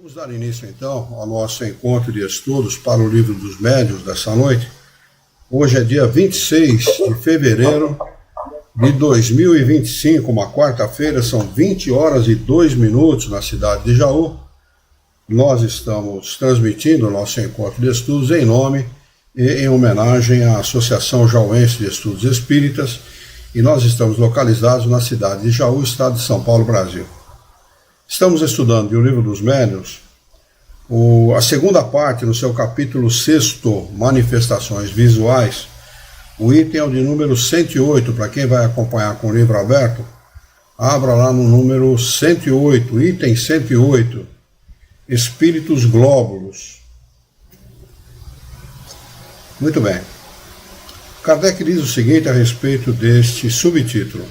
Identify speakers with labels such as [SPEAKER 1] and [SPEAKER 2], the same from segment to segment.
[SPEAKER 1] Vamos dar início, então, ao nosso encontro de estudos para o Livro dos Médiuns dessa noite. Hoje é dia 26 de fevereiro de 2025, uma quarta-feira, são 20 horas e 2 minutos na cidade de Jaú. Nós estamos transmitindo o nosso encontro de estudos em nome e em homenagem à Associação Jauense de Estudos Espíritas, e nós estamos localizados na cidade de Jaú, estado de São Paulo, Brasil. Estamos estudando o Livro dos Médiuns, a segunda parte, no seu capítulo 6, Manifestações Visuais. O item é o de número 108, para quem vai acompanhar com o livro aberto, abra lá no número 108, item 108, Espíritos Glóbulos. Muito bem. Kardec diz o seguinte a respeito deste subtítulo,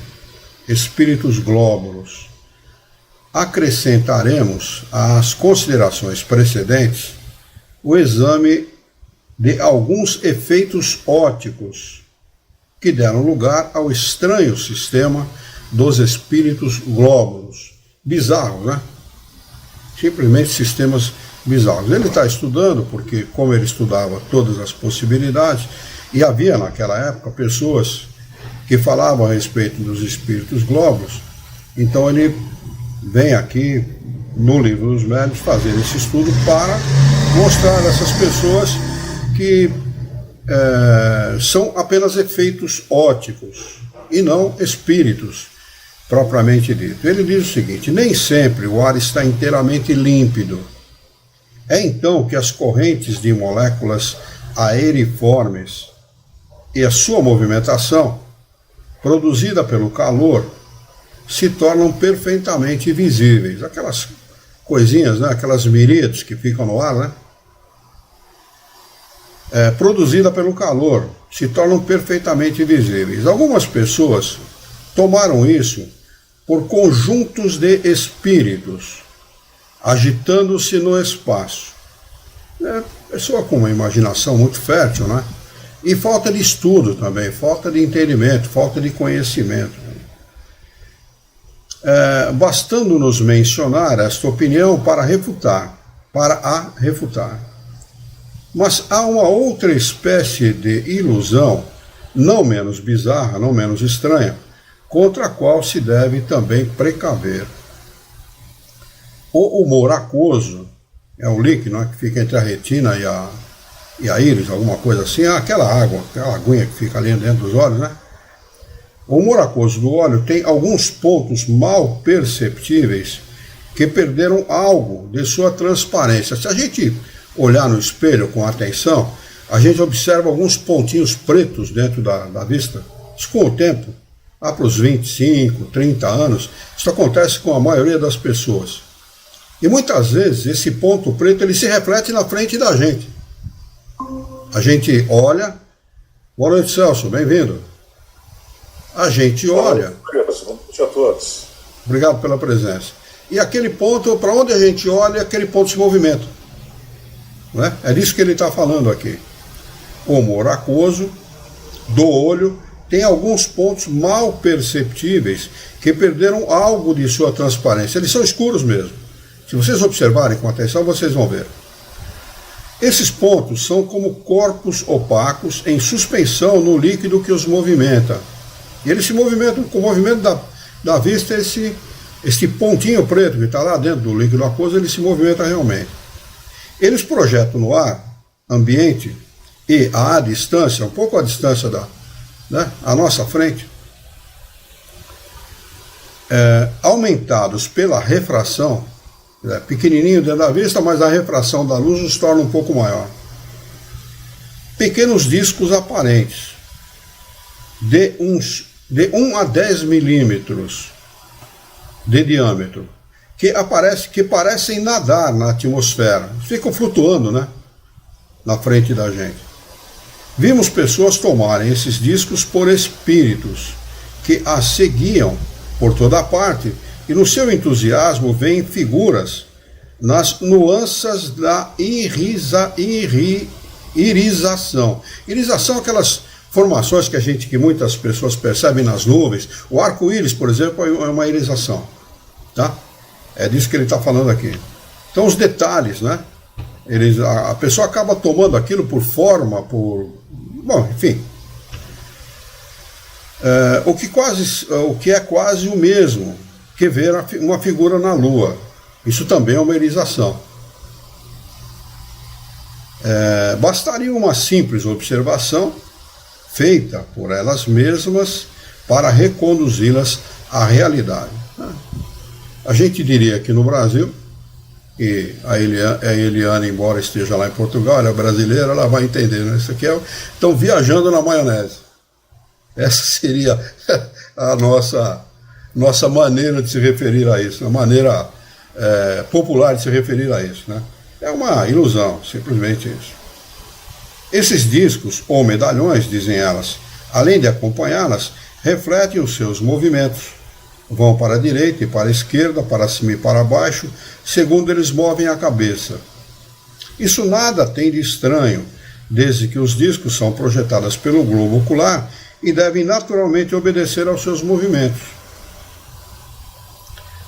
[SPEAKER 1] Espíritos Glóbulos. Acrescentaremos às considerações precedentes o exame de alguns efeitos ópticos que deram lugar ao estranho sistema dos espíritos glóbulos. Bizarros, né? Simplesmente sistemas bizarros. Ele está estudando porque, como ele estudava todas as possibilidades, e havia naquela época pessoas que falavam a respeito dos espíritos glóbulos, então ele vem aqui no Livro dos Médiuns fazer esse estudo para mostrar a essas pessoas que são apenas efeitos ópticos e não espíritos propriamente dito. Ele diz o seguinte: nem sempre o ar está inteiramente límpido. É então que as correntes de moléculas aeriformes e a sua movimentação, produzida pelo calor, se tornam perfeitamente visíveis. Aquelas coisinhas, né? Aquelas miríades que ficam no ar, né? Produzida pelo calor, se tornam perfeitamente visíveis. Algumas pessoas tomaram isso por conjuntos de espíritos, agitando-se no espaço. Pessoa com uma imaginação muito fértil, né? E falta de estudo também, falta de entendimento, falta de conhecimento. Bastando-nos mencionar esta opinião para a refutar. Mas há uma outra espécie de ilusão, não menos bizarra, não menos estranha, contra a qual se deve também precaver. O humor aquoso é um líquido, né, que fica entre a retina e a íris, alguma coisa assim, aquela água, aquela aguinha que fica ali dentro dos olhos, né? O humor aquoso do olho tem alguns pontos mal perceptíveis que perderam algo de sua transparência. Se a gente olhar no espelho com atenção, a gente observa alguns pontinhos pretos dentro da vista. Isso com o tempo, lá para os 25, 30 anos, isso acontece com a maioria das pessoas. E muitas vezes esse ponto preto ele se reflete na frente da gente. A gente olha. Boa noite, Celso, bem-vindo. A gente olha.
[SPEAKER 2] Boa noite a todos.
[SPEAKER 1] Obrigado pela presença. E aquele ponto, para onde a gente olha, aquele ponto se movimenta. Não é? É disso que ele está falando aqui. O humor aquoso do olho tem alguns pontos mal perceptíveis que perderam algo de sua transparência. Eles são escuros mesmo. Se vocês observarem com atenção, vocês vão ver. Esses pontos são como corpos opacos em suspensão no líquido que os movimenta. E eles se movimentam, com o movimento da vista, esse pontinho preto que está lá dentro do líquido aquoso, ele se movimenta realmente. Eles projetam no ar ambiente e à distância, um pouco à distância à nossa frente, aumentados pela refração, pequenininho dentro da vista, mas a refração da luz os torna um pouco maior. Pequenos discos aparentes, de 1 a 10 milímetros de diâmetro, que parecem nadar na atmosfera, ficam flutuando, né, na frente da gente. Vimos pessoas tomarem esses discos por espíritos que as seguiam por toda parte e no seu entusiasmo veem figuras nas nuances da irização. Irização é aquelas formações que muitas pessoas percebem nas nuvens. O arco-íris, por exemplo, é uma irisação. Tá? É disso que ele está falando aqui. Então os detalhes, né? A pessoa acaba tomando aquilo por forma, bom, enfim. O que é quase o mesmo que ver uma figura na Lua. Isso também é uma erização. Bastaria uma simples observação feita por elas mesmas para reconduzi-las à realidade. A gente diria que no Brasil, e a Eliane, embora esteja lá em Portugal, ela é brasileira, ela vai entender, né? Isso aqui estão viajando na maionese. Essa seria a nossa maneira de se referir a isso, a maneira popular de se referir a isso, né? É uma ilusão, simplesmente isso. Esses discos, ou medalhões, dizem elas, além de acompanhá-las, refletem os seus movimentos. Vão para a direita e para a esquerda, para cima e para baixo, segundo eles movem a cabeça. Isso nada tem de estranho, desde que os discos são projetados pelo globo ocular e devem naturalmente obedecer aos seus movimentos.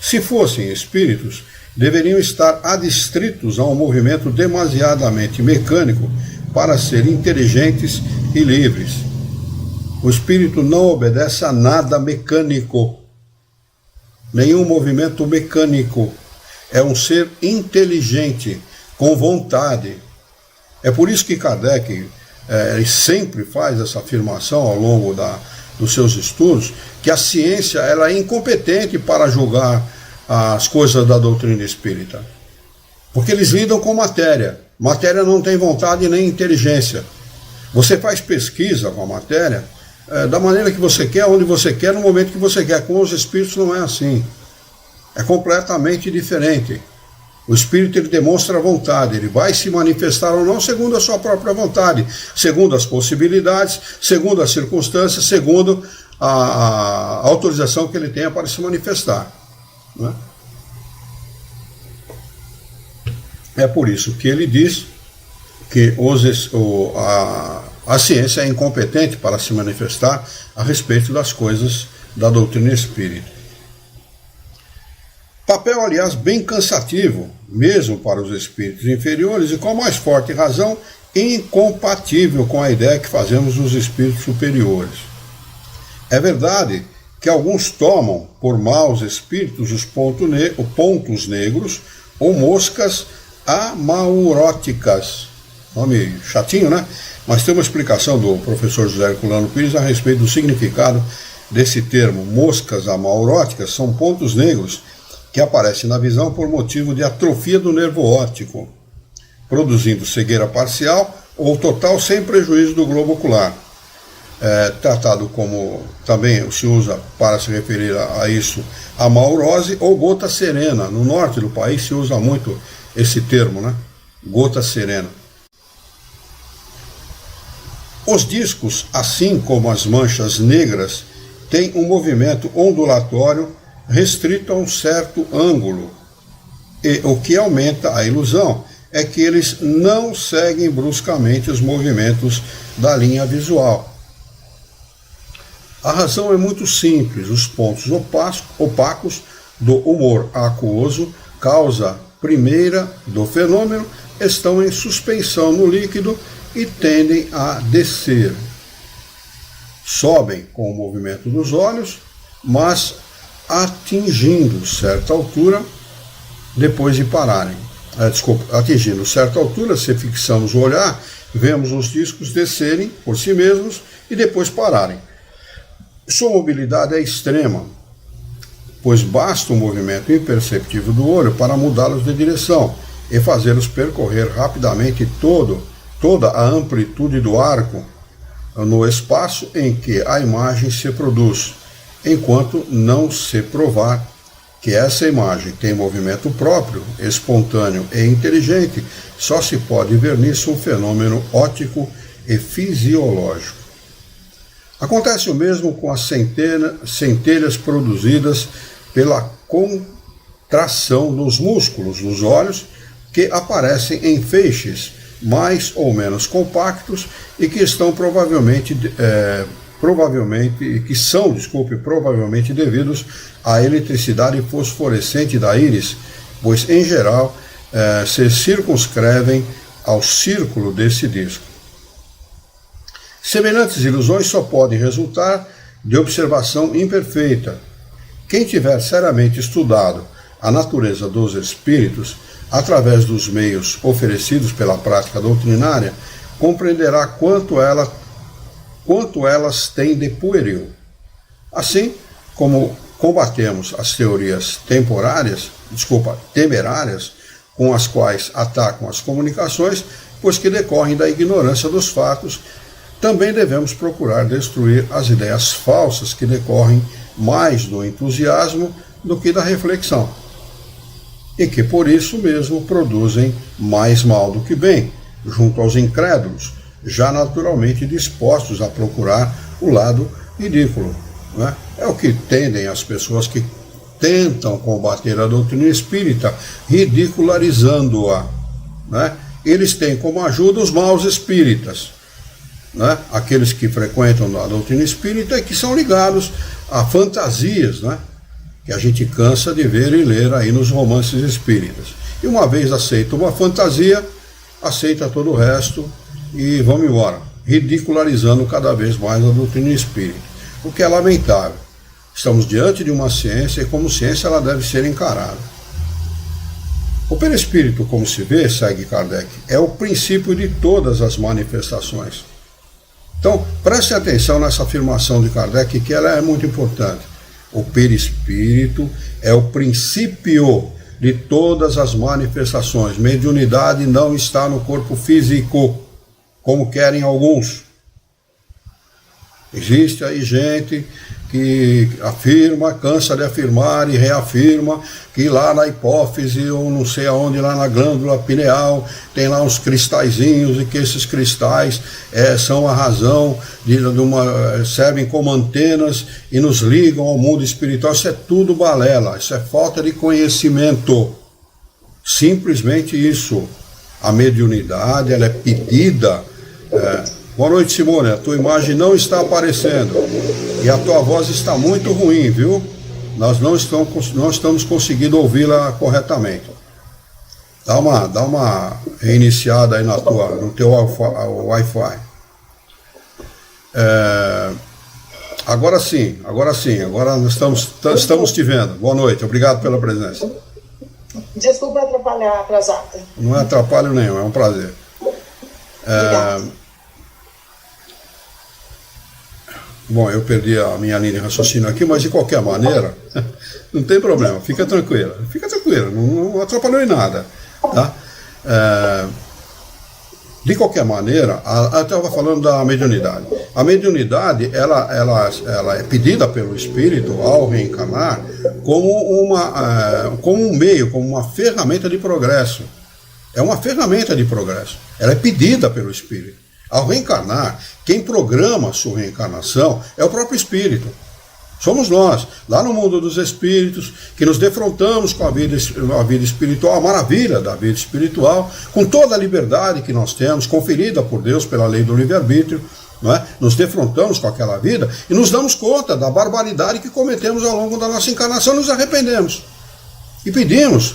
[SPEAKER 1] Se fossem espíritos, deveriam estar adstritos a um movimento demasiadamente mecânico para serem inteligentes e livres. O espírito não obedece a nada mecânico. Nenhum movimento mecânico. É um ser inteligente, com vontade. É por isso que Kardec sempre faz essa afirmação ao longo dos seus estudos, que a ciência ela é incompetente para julgar as coisas da doutrina espírita. Porque eles lidam com matéria. Matéria não tem vontade nem inteligência. Você faz pesquisa com a matéria da maneira que você quer, onde você quer, no momento que você quer. Com os espíritos não é assim. É completamente diferente. O espírito ele demonstra vontade, ele vai se manifestar ou não segundo a sua própria vontade, segundo as possibilidades, segundo as circunstâncias, segundo a autorização que ele tenha para se manifestar. Não é? É por isso que ele diz que a ciência é incompetente para se manifestar a respeito das coisas da doutrina espírita. Papel, aliás, bem cansativo, mesmo para os espíritos inferiores, e com mais forte razão, incompatível com a ideia que fazemos dos espíritos superiores. É verdade que alguns tomam por maus espíritos os pontos negros ou moscas amauróticas. Nome chatinho, né? Mas tem uma explicação do professor José Herculano Pires a respeito do significado desse termo. Moscas amauróticas são pontos negros que aparecem na visão por motivo de atrofia do nervo óptico, produzindo cegueira parcial ou total sem prejuízo do globo ocular. Tratado como, também se usa para se referir a isso, a amaurose ou gota serena. No norte do país se usa muito esse termo, né? Gota serena. Os discos, assim como as manchas negras, têm um movimento ondulatório restrito a um certo ângulo, e o que aumenta a ilusão é que eles não seguem bruscamente os movimentos da linha visual. A razão é muito simples: os pontos opacos do humor aquoso, causa primeira do fenômeno, estão em suspensão no líquido e tendem a descer. Sobem com o movimento dos olhos, mas atingindo certa altura depois de pararem. Atingindo certa altura, se fixamos o olhar, vemos os discos descerem por si mesmos e depois pararem. Sua mobilidade é extrema, pois basta um movimento imperceptível do olho para mudá-los de direção e fazê-los percorrer rapidamente toda a amplitude do arco no espaço em que a imagem se produz, enquanto não se provar que essa imagem tem movimento próprio, espontâneo e inteligente, só se pode ver nisso um fenômeno óptico e fisiológico. Acontece o mesmo com as centelhas produzidas pela contração dos músculos dos olhos, que aparecem em feixes mais ou menos compactos e que estão provavelmente devidos à eletricidade fosforescente da íris, pois em geral se circunscrevem ao círculo desse disco. Semelhantes ilusões só podem resultar de observação imperfeita. Quem tiver seriamente estudado a natureza dos espíritos, através dos meios oferecidos pela prática doutrinária, compreenderá quanto elas têm de pueril. Assim como combatemos as teorias temerárias, com as quais atacam as comunicações, pois que decorrem da ignorância dos fatos, também devemos procurar destruir as ideias falsas que decorrem mais do entusiasmo do que da reflexão, e que por isso mesmo produzem mais mal do que bem, junto aos incrédulos, já naturalmente dispostos a procurar o lado ridículo. Né? É o que tendem as pessoas que tentam combater a doutrina espírita, ridicularizando-a. Né? Eles têm como ajuda os maus espíritas, né? Aqueles que frequentam a doutrina espírita e que são ligados a fantasias, né? Que a gente cansa de ver e ler aí nos romances espíritas. E uma vez aceita uma fantasia, aceita todo o resto e vamos embora, ridicularizando cada vez mais a doutrina espírita, o que é lamentável. Estamos diante de uma ciência e como ciência ela deve ser encarada. O perispírito, como se vê, segue Kardec, é o princípio de todas as manifestações. Então, preste atenção nessa afirmação de Kardec, que ela é muito importante. O perispírito é o princípio de todas as manifestações. Mediunidade não está no corpo físico, como querem alguns. Existe aí gente que afirma, cansa de afirmar e reafirma que lá na hipófise ou não sei aonde, lá na glândula pineal, tem lá uns cristalzinhos e que esses cristais são a razão servem como antenas e nos ligam ao mundo espiritual. Isso é tudo balela, isso é falta de conhecimento. Simplesmente isso. A mediunidade, ela é pedida. Boa noite, Simone. A tua imagem não está aparecendo e a tua voz está muito ruim, viu? Nós não estamos conseguindo ouvi-la corretamente. Dá uma reiniciada aí no teu Wi-Fi. Agora sim, agora nós estamos te vendo. Boa noite, obrigado pela presença.
[SPEAKER 3] Desculpa atrapalhar, atrasada.
[SPEAKER 1] Não é atrapalho nenhum, é um prazer. Bom, eu perdi a minha linha de raciocínio aqui, mas de qualquer maneira, não tem problema, fica tranquila, não atrapalhou em nada. Tá? De qualquer maneira, eu estava falando da mediunidade. A mediunidade, ela é pedida pelo espírito ao reencarnar como um meio, como uma ferramenta de progresso. É uma ferramenta de progresso. Ela é pedida pelo espírito. Ao reencarnar, quem programa a sua reencarnação é o próprio espírito. Somos nós, lá no mundo dos espíritos, que nos defrontamos com a vida espiritual, a maravilha da vida espiritual, com toda a liberdade que nós temos, conferida por Deus pela lei do livre-arbítrio, não é? Nos defrontamos com aquela vida e nos damos conta da barbaridade que cometemos ao longo da nossa encarnação e nos arrependemos. E pedimos,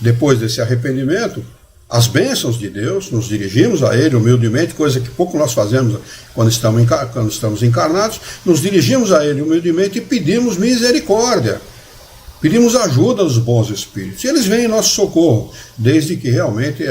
[SPEAKER 1] depois desse arrependimento, as bênçãos de Deus, nos dirigimos a Ele humildemente, coisa que pouco nós fazemos quando estamos encarnados, nos dirigimos a Ele humildemente e pedimos misericórdia, pedimos ajuda dos bons espíritos. E eles vêm em nosso socorro, desde que realmente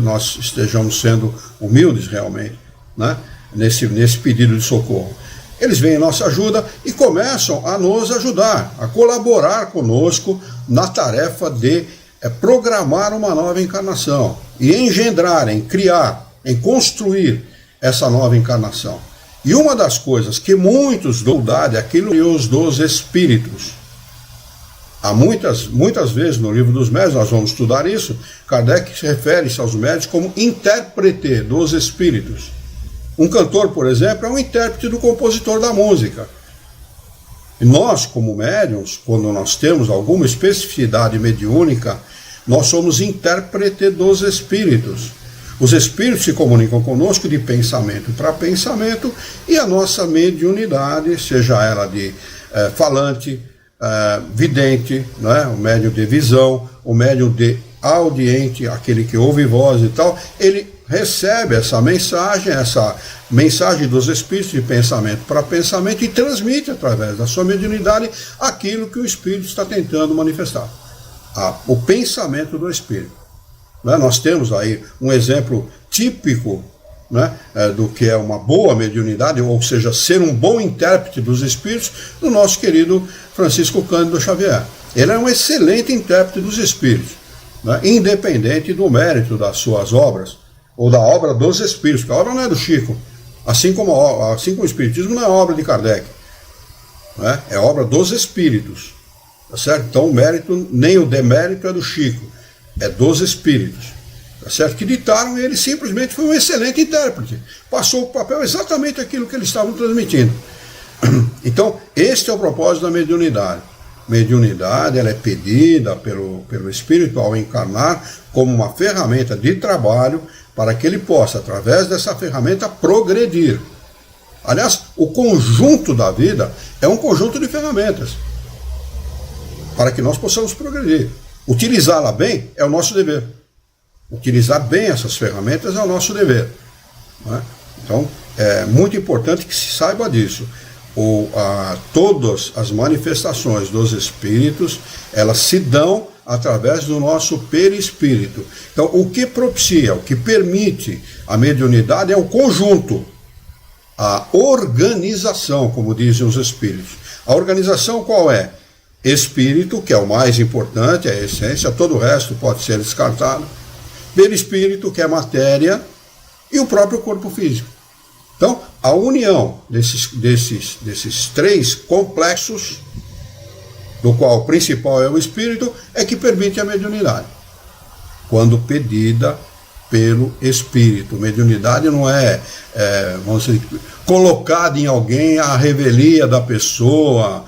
[SPEAKER 1] nós estejamos sendo humildes realmente, né? nesse pedido de socorro. Eles vêm em nossa ajuda e começam a nos ajudar, a colaborar conosco na tarefa de programar uma nova encarnação e engendrar, em criar, em construir essa nova encarnação. E uma das coisas que muitos duvidam é aquilo dos espíritos. Há muitas vezes no livro dos médiuns, nós vamos estudar isso, Kardec refere-se aos médiuns como intérprete dos espíritos. Um cantor, por exemplo, é um intérprete do compositor da música. E nós, como médiuns, quando nós temos alguma especificidade mediúnica, nós somos intérprete dos espíritos. Os espíritos se comunicam conosco de pensamento para pensamento e a nossa mediunidade, seja ela de falante, vidente, né, o médium de visão, o médium de audiente, aquele que ouve voz e tal, ele recebe essa mensagem dos espíritos de pensamento para pensamento e transmite através da sua mediunidade aquilo que o espírito está tentando manifestar. O pensamento do espírito. Né? Nós temos aí um exemplo típico, né, do que é uma boa mediunidade, ou seja, ser um bom intérprete dos espíritos, do nosso querido Francisco Cândido Xavier. Ele é um excelente intérprete dos espíritos, né, independente do mérito das suas obras, ou da obra dos espíritos, porque a obra não é do Chico, assim como o Espiritismo não é obra de Kardec, né, é obra dos espíritos, tá certo? Então o mérito, nem o demérito é do Chico, é dos espíritos. Tá certo? Que ditaram, e ele simplesmente foi um excelente intérprete. Passou o papel exatamente aquilo que eles estavam transmitindo. Então, este é o propósito da mediunidade. Mediunidade, ela é pedida pelo espírito ao encarnar como uma ferramenta de trabalho para que ele possa, através dessa ferramenta, progredir. Aliás, o conjunto da vida é um conjunto de ferramentas para que nós possamos progredir. Utilizá-la bem é o nosso dever. Utilizar bem essas ferramentas é o nosso dever. Né? Então, é muito importante que se saiba disso. Todas as manifestações dos espíritos, elas se dão através do nosso perispírito. Então, o que propicia, o que permite a mediunidade é o conjunto, a organização, como dizem os espíritos. A organização qual é? Espírito, que é o mais importante, é a essência, todo o resto pode ser descartado. Perispírito, que é matéria, e o próprio corpo físico. Então, a união desses três complexos, do qual o principal é o espírito, é que permite a mediunidade, quando pedida pelo espírito. Mediunidade não vamos dizer, colocada em alguém a revelia da pessoa,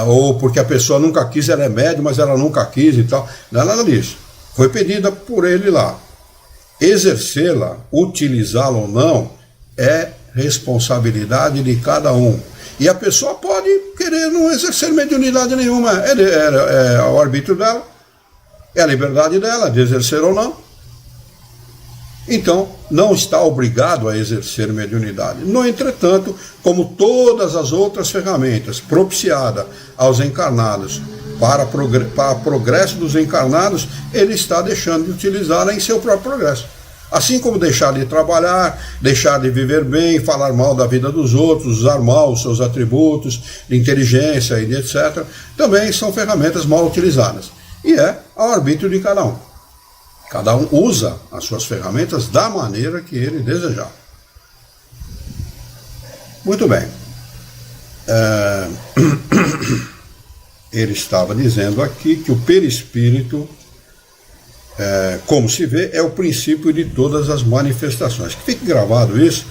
[SPEAKER 1] ou porque a pessoa nunca quis, ela é médium, mas ela nunca quis e tal. Não é nada disso. Foi pedida por ele lá. Exercê-la, utilizá-la ou não, é responsabilidade de cada um. E a pessoa pode querer não exercer mediunidade nenhuma. É o arbítrio dela, é a liberdade dela de exercer ou não. Então, não está obrigado a exercer mediunidade. No entretanto, como todas as outras ferramentas propiciadas aos encarnados, para progresso dos encarnados, ele está deixando de utilizá-la em seu próprio progresso. Assim como deixar de trabalhar, deixar de viver bem, falar mal da vida dos outros, usar mal os seus atributos de inteligência e de etc., também são ferramentas mal utilizadas. E é ao arbítrio de cada um. Cada um usa as suas ferramentas da maneira que ele desejar. Muito bem. Ele estava dizendo aqui que o perispírito, como se vê, é o princípio de todas as manifestações. Que fique gravado isso,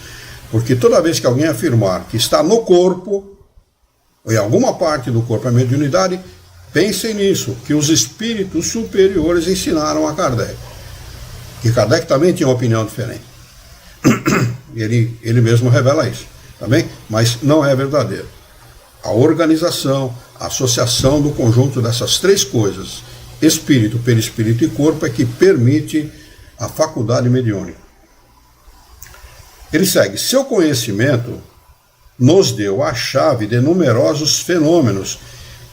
[SPEAKER 1] porque toda vez que alguém afirmar que está no corpo, ou em alguma parte do corpo a mediunidade, pensem nisso, que os espíritos superiores ensinaram a Kardec. Que Kardec também tinha uma opinião diferente. Ele mesmo revela isso, tá bem? Mas não é verdadeiro. A organização, a associação do conjunto dessas três coisas, espírito, perispírito e corpo, é que permite a faculdade mediúnica. Ele segue: seu conhecimento nos deu a chave de numerosos fenômenos,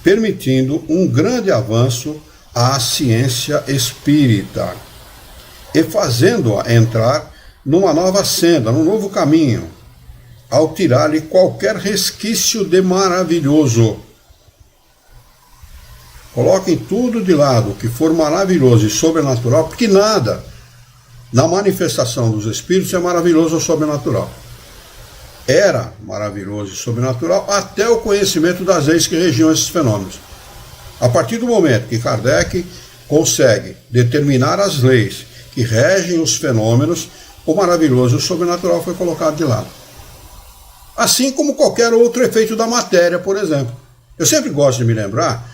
[SPEAKER 1] permitindo um grande avanço à ciência espírita e fazendo-a entrar numa nova senda, num novo caminho, ao tirar-lhe qualquer resquício de maravilhoso. Coloquem tudo de lado, o que for maravilhoso e sobrenatural, porque nada na manifestação dos espíritos é maravilhoso ou sobrenatural. Era maravilhoso e sobrenatural até o conhecimento das leis que regiam esses fenômenos. A partir do momento que Kardec consegue determinar as leis que regem os fenômenos, o maravilhoso e o sobrenatural foi colocado de lado. Assim como qualquer outro efeito da matéria, por exemplo. Eu sempre gosto de me lembrar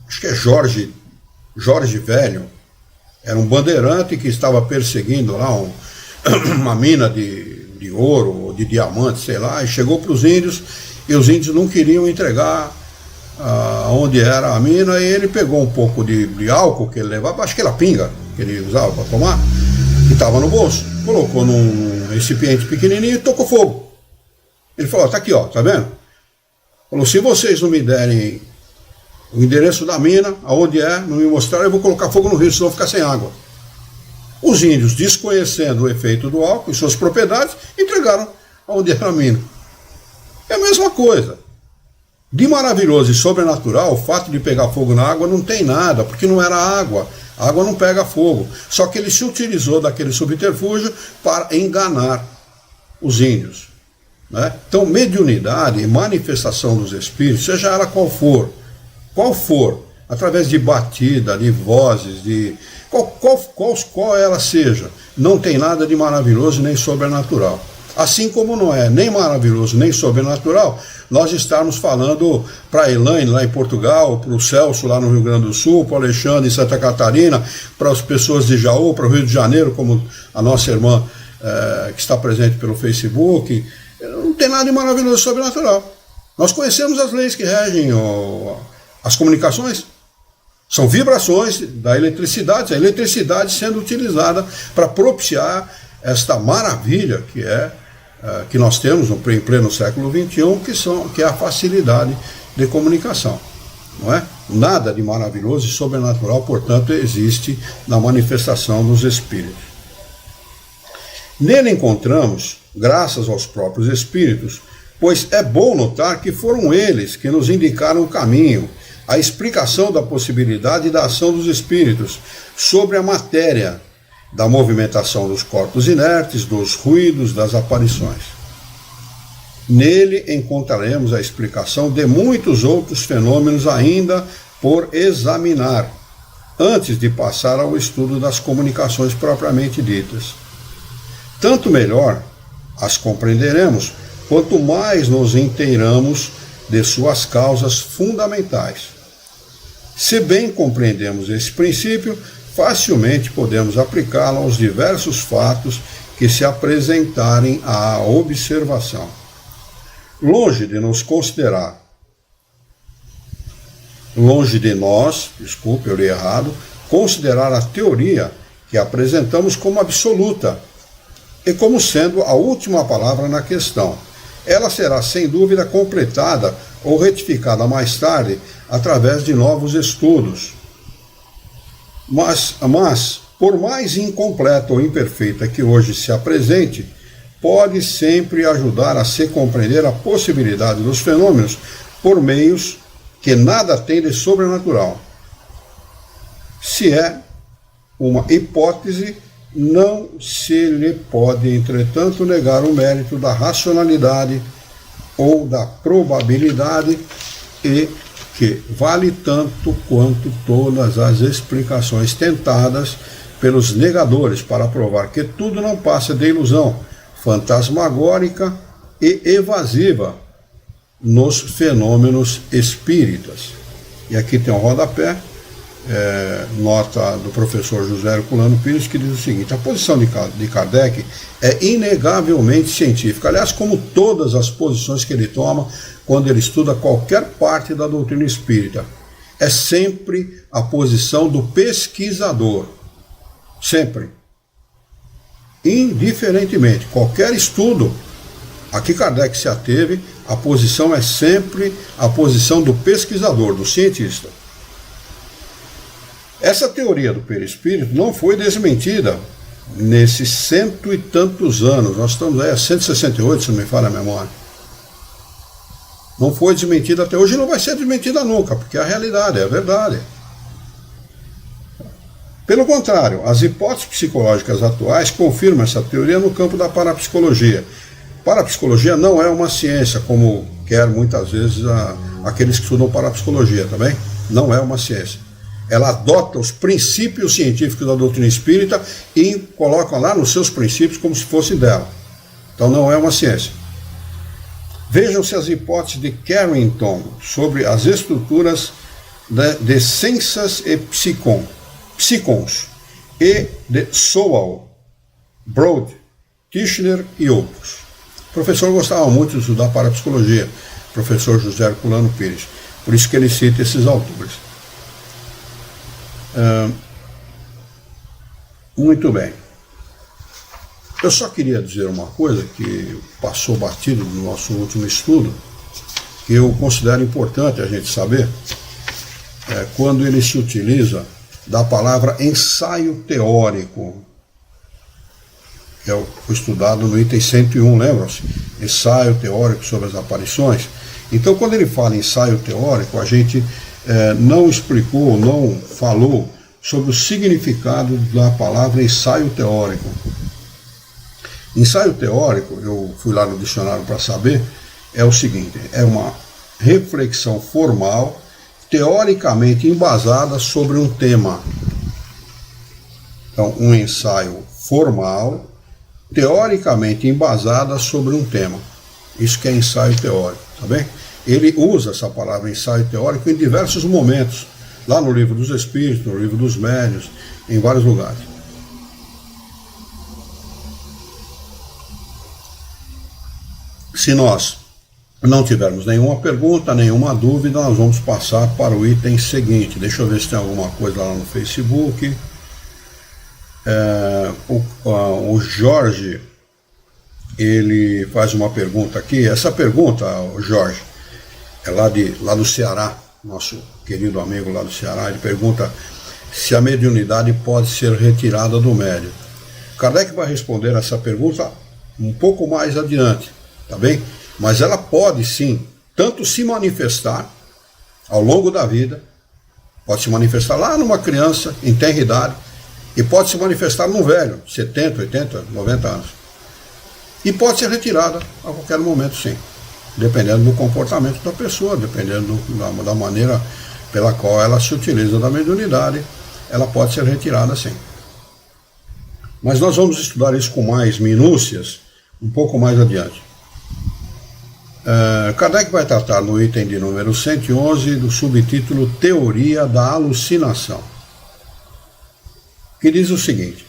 [SPEAKER 1] acho que é Jorge Velho, era um bandeirante que estava perseguindo lá uma mina de ouro ou de diamante, sei lá, e chegou para os índios, e os índios não queriam entregar onde era a mina, e ele pegou um pouco de álcool que ele levava, acho que era pinga que ele usava para tomar, que estava no bolso, colocou num recipiente pequenininho e tocou fogo. Ele falou, tá aqui, ó, tá vendo? Falou, se vocês não me derem o endereço da mina, aonde é, não me mostrarem, eu vou colocar fogo no rio, senão vou ficar sem água. Os índios, desconhecendo o efeito do álcool e suas propriedades, entregaram aonde era a mina. É a mesma coisa. De maravilhoso e sobrenatural, o fato de pegar fogo na água não tem nada, porque não era água. A água não pega fogo. Só que ele se utilizou daquele subterfúgio para enganar os índios, né? Então, mediunidade e manifestação dos espíritos, seja ela qual for, através de batida, de vozes, de qual ela seja, não tem nada de maravilhoso nem sobrenatural. Assim como não é nem maravilhoso nem sobrenatural nós estarmos falando para a Elaine lá em Portugal, para o Celso lá no Rio Grande do Sul, para o Alexandre em Santa Catarina, para as pessoas de Jaú, para o Rio de Janeiro, como a nossa irmã que está presente pelo Facebook. Não tem nada de maravilhoso e sobrenatural. Nós conhecemos as leis que regem as comunicações. São vibrações da eletricidade, a eletricidade sendo utilizada para propiciar esta maravilha que nós temos em pleno século XXI, que é a facilidade de comunicação. Não é? Nada de maravilhoso e sobrenatural, portanto, existe na manifestação dos espíritos. Nele encontramos, graças aos próprios espíritos, pois é bom notar que foram eles que nos indicaram o caminho, a explicação da possibilidade da ação dos espíritos sobre a matéria, da movimentação dos corpos inertes, dos ruídos, das aparições. Nele encontraremos a explicação de muitos outros fenômenos ainda por examinar, antes de passar ao estudo das comunicações propriamente ditas. Tanto melhor as compreenderemos, quanto mais nos inteiramos de suas causas fundamentais. Se bem compreendemos esse princípio, facilmente podemos aplicá-lo aos diversos fatos que se apresentarem à observação. Longe de nós, considerar a teoria que apresentamos como absoluta e como sendo a última palavra na questão. Ela será, sem dúvida, completada ou retificada mais tarde através de novos estudos. Mas, por mais incompleta ou imperfeita que hoje se apresente, pode sempre ajudar a se compreender a possibilidade dos fenômenos por meios que nada tem de sobrenatural. Se é uma hipótese, não se lhe pode, entretanto, negar o mérito da racionalidade ou da probabilidade e que vale tanto quanto todas as explicações tentadas pelos negadores para provar que tudo não passa de ilusão fantasmagórica e evasiva nos fenômenos espíritas. E aqui tem um rodapé, nota do professor José Herculano Pires, que diz o seguinte: a posição de Kardec é inegavelmente científica, aliás, como todas as posições que ele toma quando ele estuda qualquer parte da doutrina espírita. É sempre a posição do pesquisador. Sempre. Indiferentemente. Qualquer estudo a que Kardec se ateve, a posição é sempre a posição do pesquisador, do cientista. Essa teoria do perispírito não foi desmentida nesses 100 e tantos anos. Nós estamos aí a 168, se não me falha a memória. Não foi desmentida até hoje e não vai ser desmentida nunca, porque é a realidade, é a verdade. Pelo contrário, as hipóteses psicológicas atuais confirmam essa teoria no campo da parapsicologia. Parapsicologia não é uma ciência, como quer muitas vezes aqueles que estudam parapsicologia, também. Não é uma ciência. Ela adota os princípios científicos da doutrina espírita e coloca lá nos seus princípios como se fosse dela. Então não é uma ciência. Vejam-se as hipóteses de Carrington sobre as estruturas de sensas e psicons, e de Sowell, Broad, Tishner e outros. O professor gostava muito de estudar parapsicologia, professor José Herculano Pires. Por isso que ele cita esses autores. Muito bem. Eu só queria dizer uma coisa que passou batido no nosso último estudo, que eu considero importante a gente saber, quando ele se utiliza da palavra ensaio teórico, que foi estudado no item 101, lembram-se? Ensaio teórico sobre as aparições. Então, quando ele fala em ensaio teórico, a gente não explicou, não falou sobre o significado da palavra ensaio teórico. Ensaio teórico, eu fui lá no dicionário para saber, é o seguinte: é uma reflexão formal, teoricamente embasada sobre um tema. Então, um ensaio formal, teoricamente embasada sobre um tema. Isso que é ensaio teórico, tá bem? Ele usa essa palavra ensaio teórico em diversos momentos, lá no Livro dos Espíritos, no Livro dos Médiuns, em vários lugares. Se nós não tivermos nenhuma pergunta, nenhuma dúvida, nós vamos passar para o item seguinte. Deixa eu ver se tem alguma coisa lá no Facebook. O Jorge, ele faz uma pergunta aqui. Essa pergunta, o Jorge, é lá do Ceará, nosso querido amigo lá do Ceará. Ele pergunta se a mediunidade pode ser retirada do médium. Kardec vai responder essa pergunta um pouco mais adiante, tá bem? Mas ela pode sim, tanto se manifestar ao longo da vida, pode se manifestar lá numa criança em tenra idade, e pode se manifestar num velho, 70, 80, 90 anos. E pode ser retirada a qualquer momento, sim, dependendo do comportamento da pessoa, dependendo da maneira pela qual ela se utiliza da mediunidade, ela pode ser retirada, sim. Mas nós vamos estudar isso com mais minúcias um pouco mais adiante. Kardec vai tratar no item de número 111 do subtítulo Teoria da Alucinação, que diz o seguinte: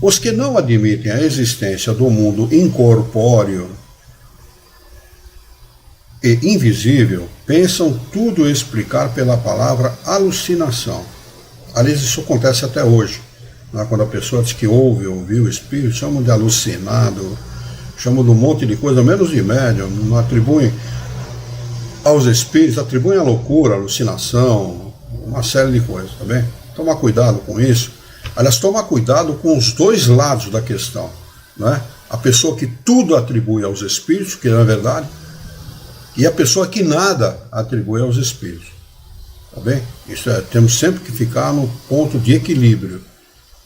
[SPEAKER 1] os que não admitem a existência do mundo incorpóreo e invisível pensam tudo explicar pela palavra alucinação. Aliás, isso acontece até hoje, né? Quando a pessoa diz que ouviu o espírito, chamam de alucinado, chamam de um monte de coisa, menos de médium, não atribuem aos espíritos, atribuem a loucura, a alucinação, uma série de coisas, tá bem? Tomar cuidado com isso. Aliás, tomar cuidado com os dois lados da questão, né? A pessoa que tudo atribui aos espíritos, que não é verdade, e a pessoa que nada atribui aos espíritos, tá bem? Isso temos sempre que ficar no ponto de equilíbrio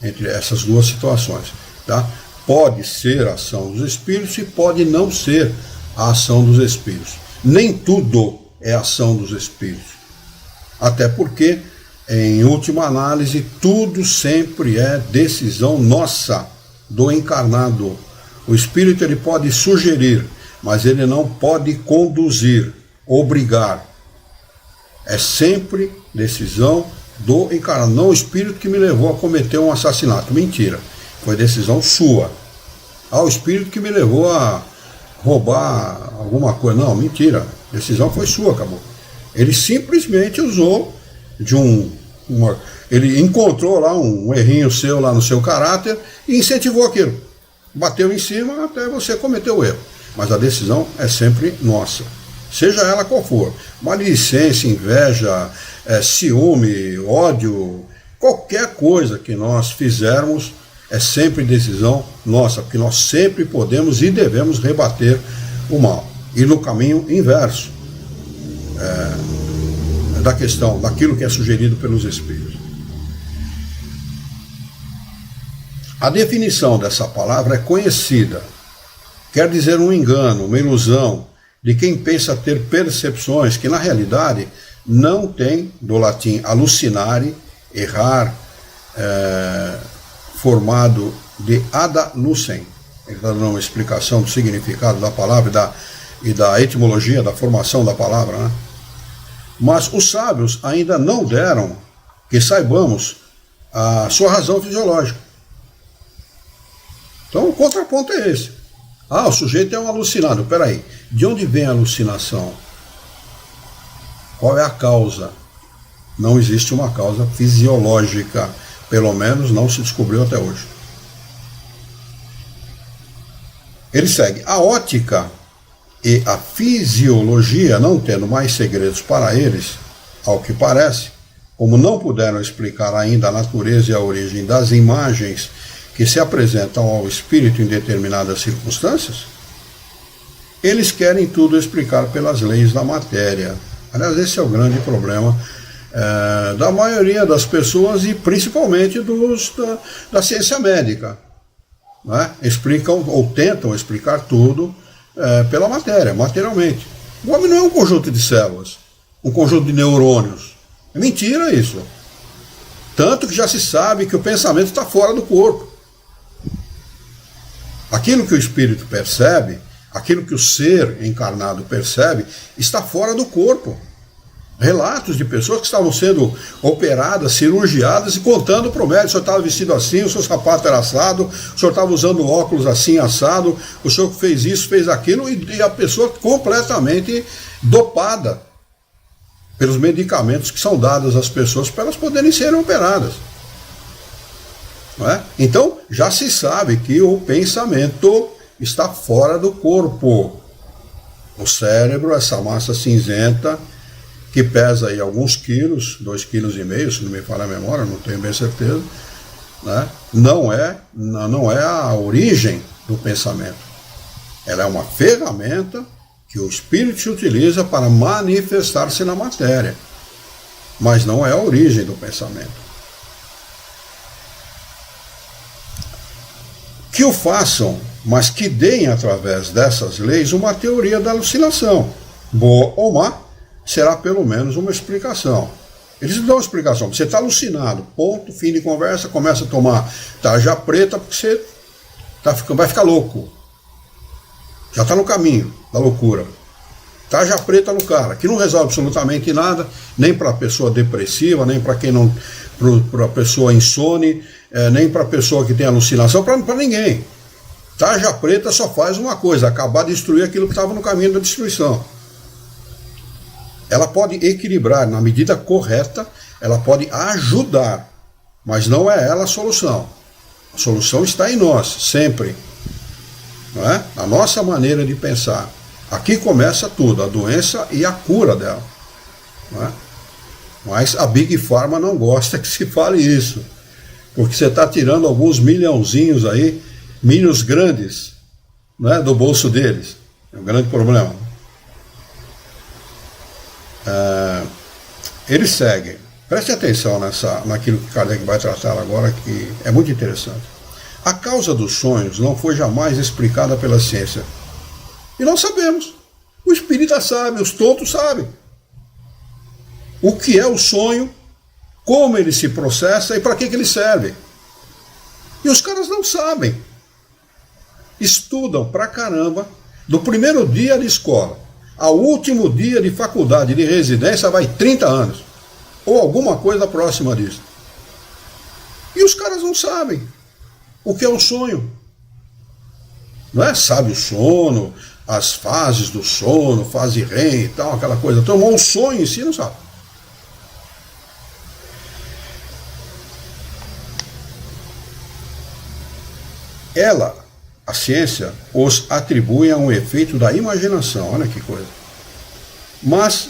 [SPEAKER 1] entre essas duas situações, tá? Pode ser a ação dos espíritos e pode não ser a ação dos espíritos. Nem tudo é ação dos espíritos. Até porque, em última análise, tudo sempre é decisão nossa, do encarnado. O espírito ele pode sugerir, mas ele não pode conduzir, obrigar. É sempre decisão do encarnado. Não o espírito que me levou a cometer um assassinato. Mentira. Foi decisão sua. O espírito que me levou a roubar alguma coisa. Não, mentira. A decisão foi sua, acabou. Ele simplesmente usou de ele encontrou lá um errinho seu lá no seu caráter e incentivou aquilo. Bateu em cima até você cometer o erro. Mas a decisão é sempre nossa. Seja ela qual for. Maledicência, inveja, ciúme, ódio, qualquer coisa que nós fizermos, é sempre decisão nossa, porque nós sempre podemos e devemos rebater o mal. E no caminho inverso da questão, daquilo que é sugerido pelos espíritos. A definição dessa palavra é conhecida. Quer dizer um engano, uma ilusão de quem pensa ter percepções que na realidade não tem, do latim alucinare, errar, formado de ada lucem. Ele está dando uma explicação do significado da palavra e da etimologia, da formação da palavra, né? Mas os sábios ainda não deram que saibamos a sua razão fisiológica. Então o contraponto é esse. O sujeito é um alucinado. Peraí, de onde vem a alucinação? Qual é a causa? Não existe uma causa fisiológica, pelo menos não se descobriu até hoje. Ele segue: a ótica e a fisiologia, não tendo mais segredos para eles, ao que parece, como não puderam explicar ainda a natureza e a origem das imagens que se apresentam ao espírito em determinadas circunstâncias, eles querem tudo explicar pelas leis da matéria. Aliás, esse é o grande problema da maioria das pessoas e principalmente da ciência médica. Né? Explicam ou tentam explicar tudo pela matéria, materialmente. O homem não é um conjunto de células, um conjunto de neurônios. É mentira isso. Tanto que já se sabe que o pensamento está fora do corpo. Aquilo que o espírito percebe, aquilo que o ser encarnado percebe, está fora do corpo. Relatos de pessoas que estavam sendo operadas, cirurgiadas e contando para o médico: o senhor estava vestido assim, o seu sapato era assado, o senhor estava usando óculos assim, assado, o senhor fez isso, fez aquilo, e a pessoa completamente dopada pelos medicamentos que são dados às pessoas para elas poderem ser operadas. Não é? Então, já se sabe que o pensamento está fora do corpo. O cérebro, essa massa cinzenta, que pesa aí alguns quilos, 2,5 kg, se não me falha a memória, não tenho bem certeza, né? não é a origem do pensamento. Ela é uma ferramenta que o espírito utiliza para manifestar-se na matéria, mas não é a origem do pensamento. Que o façam, mas que deem através dessas leis uma teoria da alucinação, boa ou má, será pelo menos uma explicação. Eles dão uma explicação: você está alucinado, ponto, fim de conversa, começa a tomar tarja preta porque você vai ficar louco. Já está no caminho da loucura. Tarja preta no cara, que não resolve absolutamente nada, nem para a pessoa depressiva, nem para a pessoa insone, nem para a pessoa que tem alucinação, para ninguém. Tarja preta só faz uma coisa: acabar de destruir aquilo que estava no caminho da destruição. Ela pode equilibrar na medida correta, ela pode ajudar, mas não é ela a solução. A solução está em nós, sempre. Não é? A nossa maneira de pensar. Aqui começa tudo, a doença e a cura dela. Não é? Mas a Big Pharma não gosta que se fale isso, porque você está tirando alguns milhãozinhos aí, milhos grandes, não é, do bolso deles. É um grande problema. Ele segue. Preste atenção naquilo que Kardec vai tratar agora, que é muito interessante. A causa dos sonhos não foi jamais explicada pela ciência. E nós sabemos. O espírita sabe, os tontos sabem. O que é o sonho, como ele se processa e para que ele serve. E os caras não sabem. Estudam pra caramba, do primeiro dia de escola ao último dia de faculdade, de residência, vai 30 anos. Ou alguma coisa próxima disso. E os caras não sabem o que é o sonho. Não é? Sabe o sono, as fases do sono, fase REM e tal, aquela coisa. Tomou um sonho em si, não sabe. A ciência, os atribui a um efeito da imaginação, olha que coisa. Mas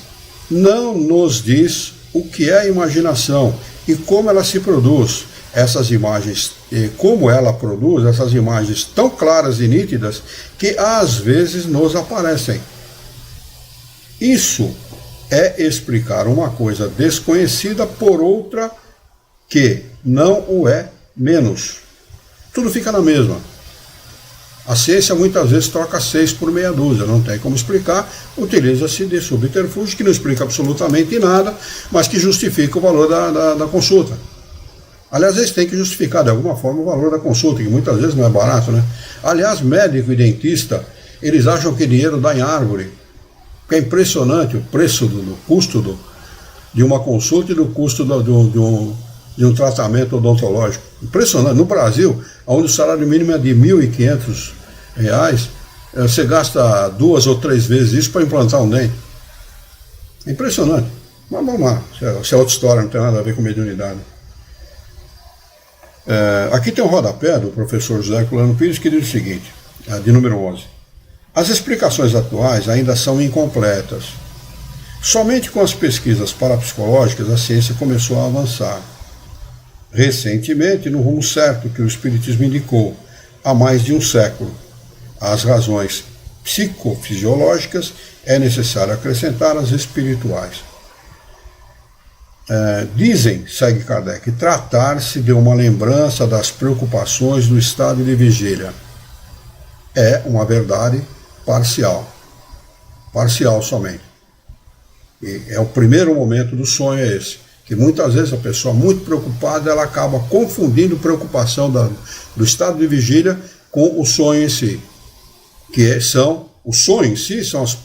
[SPEAKER 1] não nos diz o que é a imaginação e como ela se produz. Essas imagens, como ela produz essas imagens tão claras e nítidas que às vezes nos aparecem. Isso é explicar uma coisa desconhecida por outra que não o é menos. Tudo fica na mesma. A ciência muitas vezes troca 6 por meia dúzia, não tem como explicar, utiliza-se de subterfúgio que não explica absolutamente nada, mas que justifica o valor da consulta. Aliás, eles têm que justificar de alguma forma o valor da consulta, que muitas vezes não é barato, né? Aliás, médico e dentista, eles acham que dinheiro dá em árvore, porque é impressionante o preço do custo de uma consulta e do custo de um tratamento odontológico. Impressionante. No Brasil, onde o salário mínimo é de R$ 1.500, você gasta 2 ou 3 vezes isso para implantar um dente. É impressionante. Mas vamos lá, isso é outra história, não tem nada a ver com mediunidade. Aqui tem um rodapé do professor José Herculano Pires que diz o seguinte, de número 11. As explicações atuais ainda são incompletas. Somente com as pesquisas parapsicológicas a ciência começou a avançar. Recentemente, no rumo certo que o Espiritismo indicou, há mais de um século. Às razões psicofisiológicas é necessário acrescentar as espirituais. Dizem, segue Kardec, tratar-se de uma lembrança das preocupações do estado de vigília. É uma verdade parcial somente. E é o primeiro momento do sonho é esse, que muitas vezes a pessoa muito preocupada, ela acaba confundindo preocupação do estado de vigília com o sonho em si, o sonho em si vamos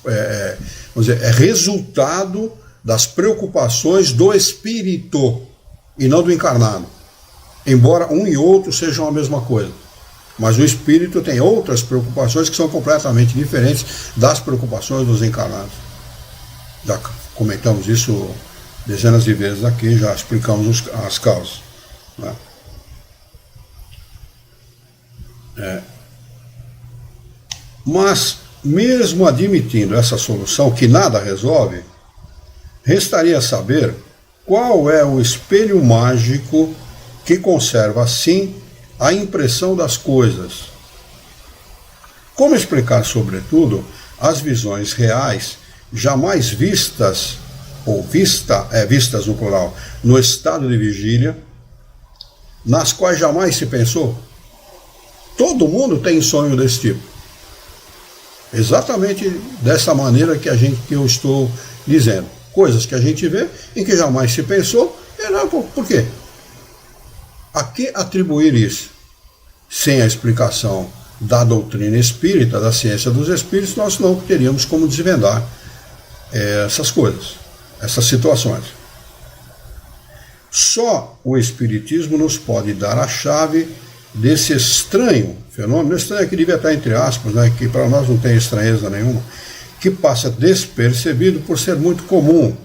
[SPEAKER 1] dizer, é resultado das preocupações do espírito e não do encarnado, embora um e outro sejam a mesma coisa. Mas o espírito tem outras preocupações que são completamente diferentes das preocupações dos encarnados. Já comentamos isso dezenas de vezes aqui, já explicamos as causas. Né? Mas, mesmo admitindo essa solução que nada resolve, restaria saber qual é o espelho mágico que conserva, assim, a impressão das coisas. Como explicar, sobretudo, as visões reais jamais vistas, ou vistas no plural, no estado de vigília, nas quais jamais se pensou? Todo mundo tem sonho desse tipo. Exatamente dessa maneira que eu estou dizendo. Coisas que a gente vê e que jamais se pensou. Por quê? A que atribuir isso? Sem a explicação da doutrina espírita, da ciência dos espíritos, nós não teríamos como desvendar essas coisas, essas situações. Só o Espiritismo nos pode dar a chave desse estranho fenômeno, estranho que devia estar entre aspas, né, que para nós não tem estranheza nenhuma, que passa despercebido por ser muito comum,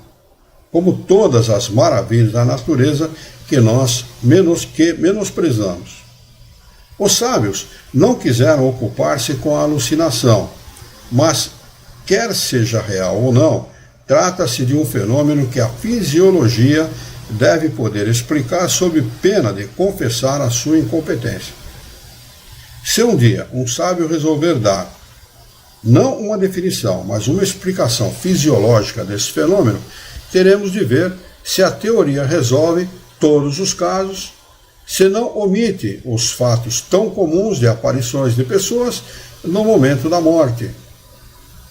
[SPEAKER 1] como todas as maravilhas da natureza que nós menosprezamos. Os sábios não quiseram ocupar-se com a alucinação, mas, quer seja real ou não, trata-se de um fenômeno que a fisiologia deve poder explicar sob pena de confessar a sua incompetência. Se um dia um sábio resolver dar, não uma definição, mas uma explicação fisiológica desse fenômeno, teremos de ver se a teoria resolve todos os casos, se não omite os fatos tão comuns de aparições de pessoas no momento da morte,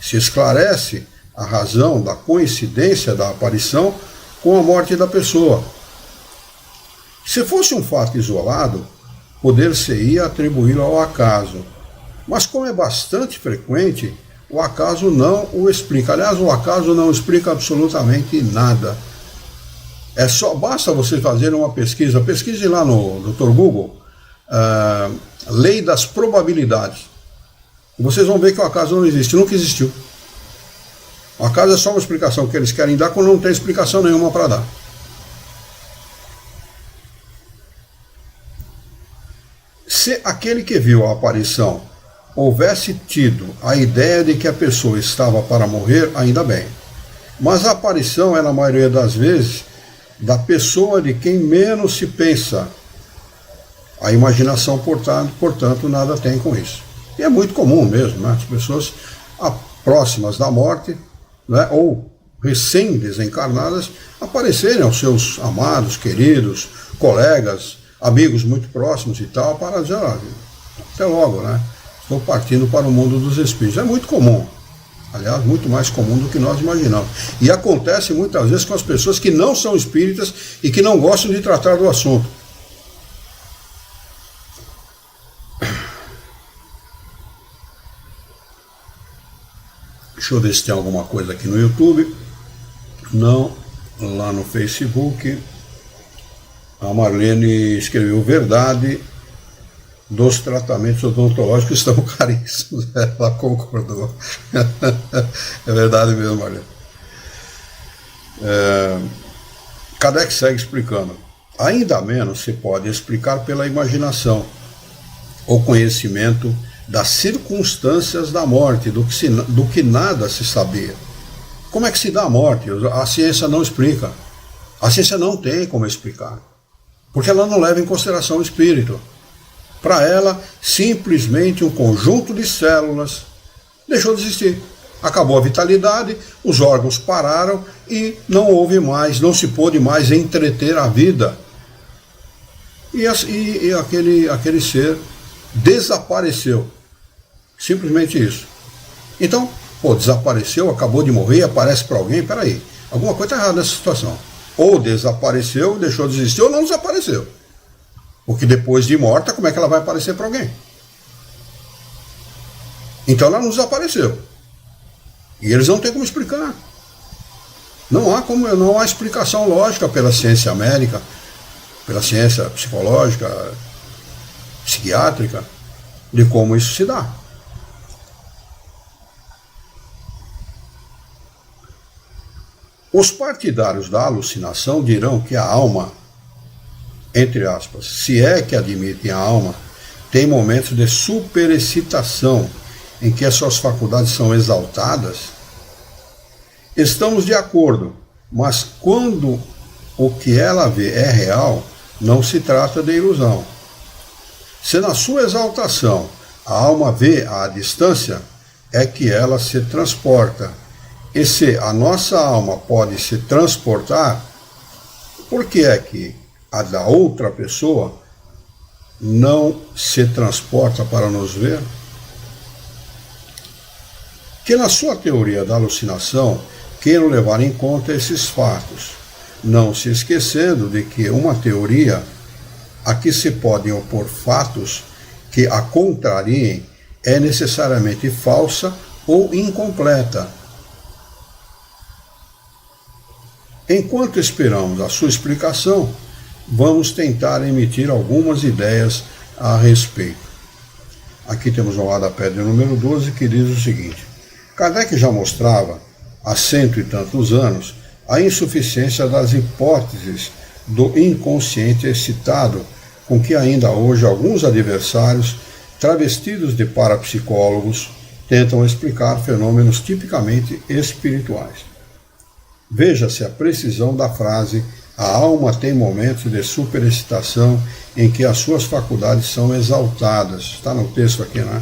[SPEAKER 1] se esclarece a razão da coincidência da aparição com a morte da pessoa. Se fosse um fato isolado, poder-se-ia atribuí-lo ao acaso, mas como é bastante frequente, o acaso não o explica. Aliás, o acaso não explica absolutamente nada. Basta você fazer uma pesquise lá no Dr. Google, Lei das Probabilidades. E vocês vão ver que o acaso não existe, nunca existiu. O acaso é só uma explicação que eles querem dar quando não tem explicação nenhuma para dar. Se aquele que viu a aparição houvesse tido a ideia de que a pessoa estava para morrer, ainda bem. Mas a aparição é, na maioria das vezes, da pessoa de quem menos se pensa. A imaginação, portanto, nada tem com isso. E é muito comum mesmo, né? As pessoas próximas da morte, né, ou recém-desencarnadas, aparecerem aos seus amados, queridos, colegas, amigos muito próximos e tal, para dizer, até logo, né? Estou partindo para o mundo dos espíritos. É muito comum. Aliás, muito mais comum do que nós imaginamos. E acontece muitas vezes com as pessoas que não são espíritas e que não gostam de tratar do assunto. Deixa eu ver se tem alguma coisa aqui no YouTube. Não, lá no Facebook. A Marlene escreveu: verdade, dos tratamentos odontológicos estão caríssimos. Ela concordou. É verdade mesmo, Marlene. Kardec segue explicando. Ainda menos se pode explicar pela imaginação o conhecimento das circunstâncias da morte, do que nada se sabia. Como é que se dá a morte? A ciência não explica. A ciência não tem como explicar, porque ela não leva em consideração o espírito. Para ela, simplesmente um conjunto de células deixou de existir. Acabou a vitalidade, os órgãos pararam e não houve mais, não se pôde mais entreter a vida. E aquele ser desapareceu. Simplesmente isso. Então, desapareceu, acabou de morrer, aparece para alguém, peraí, alguma coisa está errada nessa situação. Ou desapareceu, deixou de existir, ou não desapareceu. Porque depois de morta, como é que ela vai aparecer para alguém? Então ela não desapareceu. E eles não têm como explicar. Não há explicação lógica pela ciência médica, pela ciência psicológica, psiquiátrica, de como isso se dá. Os partidários da alucinação dirão que a alma, entre aspas, se é que admitem a alma, tem momentos de superexcitação em que as suas faculdades são exaltadas. Estamos de acordo, mas quando o que ela vê é real, não se trata de ilusão. Se na sua exaltação a alma vê à distância, é que ela se transporta. E se a nossa alma pode se transportar, por que é que a da outra pessoa não se transporta para nos ver? Que na sua teoria da alucinação queiram levar em conta esses fatos, não se esquecendo de que uma teoria a que se podem opor fatos que a contrariem é necessariamente falsa ou incompleta. Enquanto esperamos a sua explicação, vamos tentar emitir algumas ideias a respeito. Aqui temos um rodapé de número 12 que diz o seguinte: Kardec já mostrava, há 100 e tantos anos, a insuficiência das hipóteses do inconsciente excitado com que ainda hoje alguns adversários, travestidos de parapsicólogos, tentam explicar fenômenos tipicamente espirituais. Veja-se a precisão da frase: a alma tem momentos de superexcitação em que as suas faculdades são exaltadas. Está no texto aqui, né?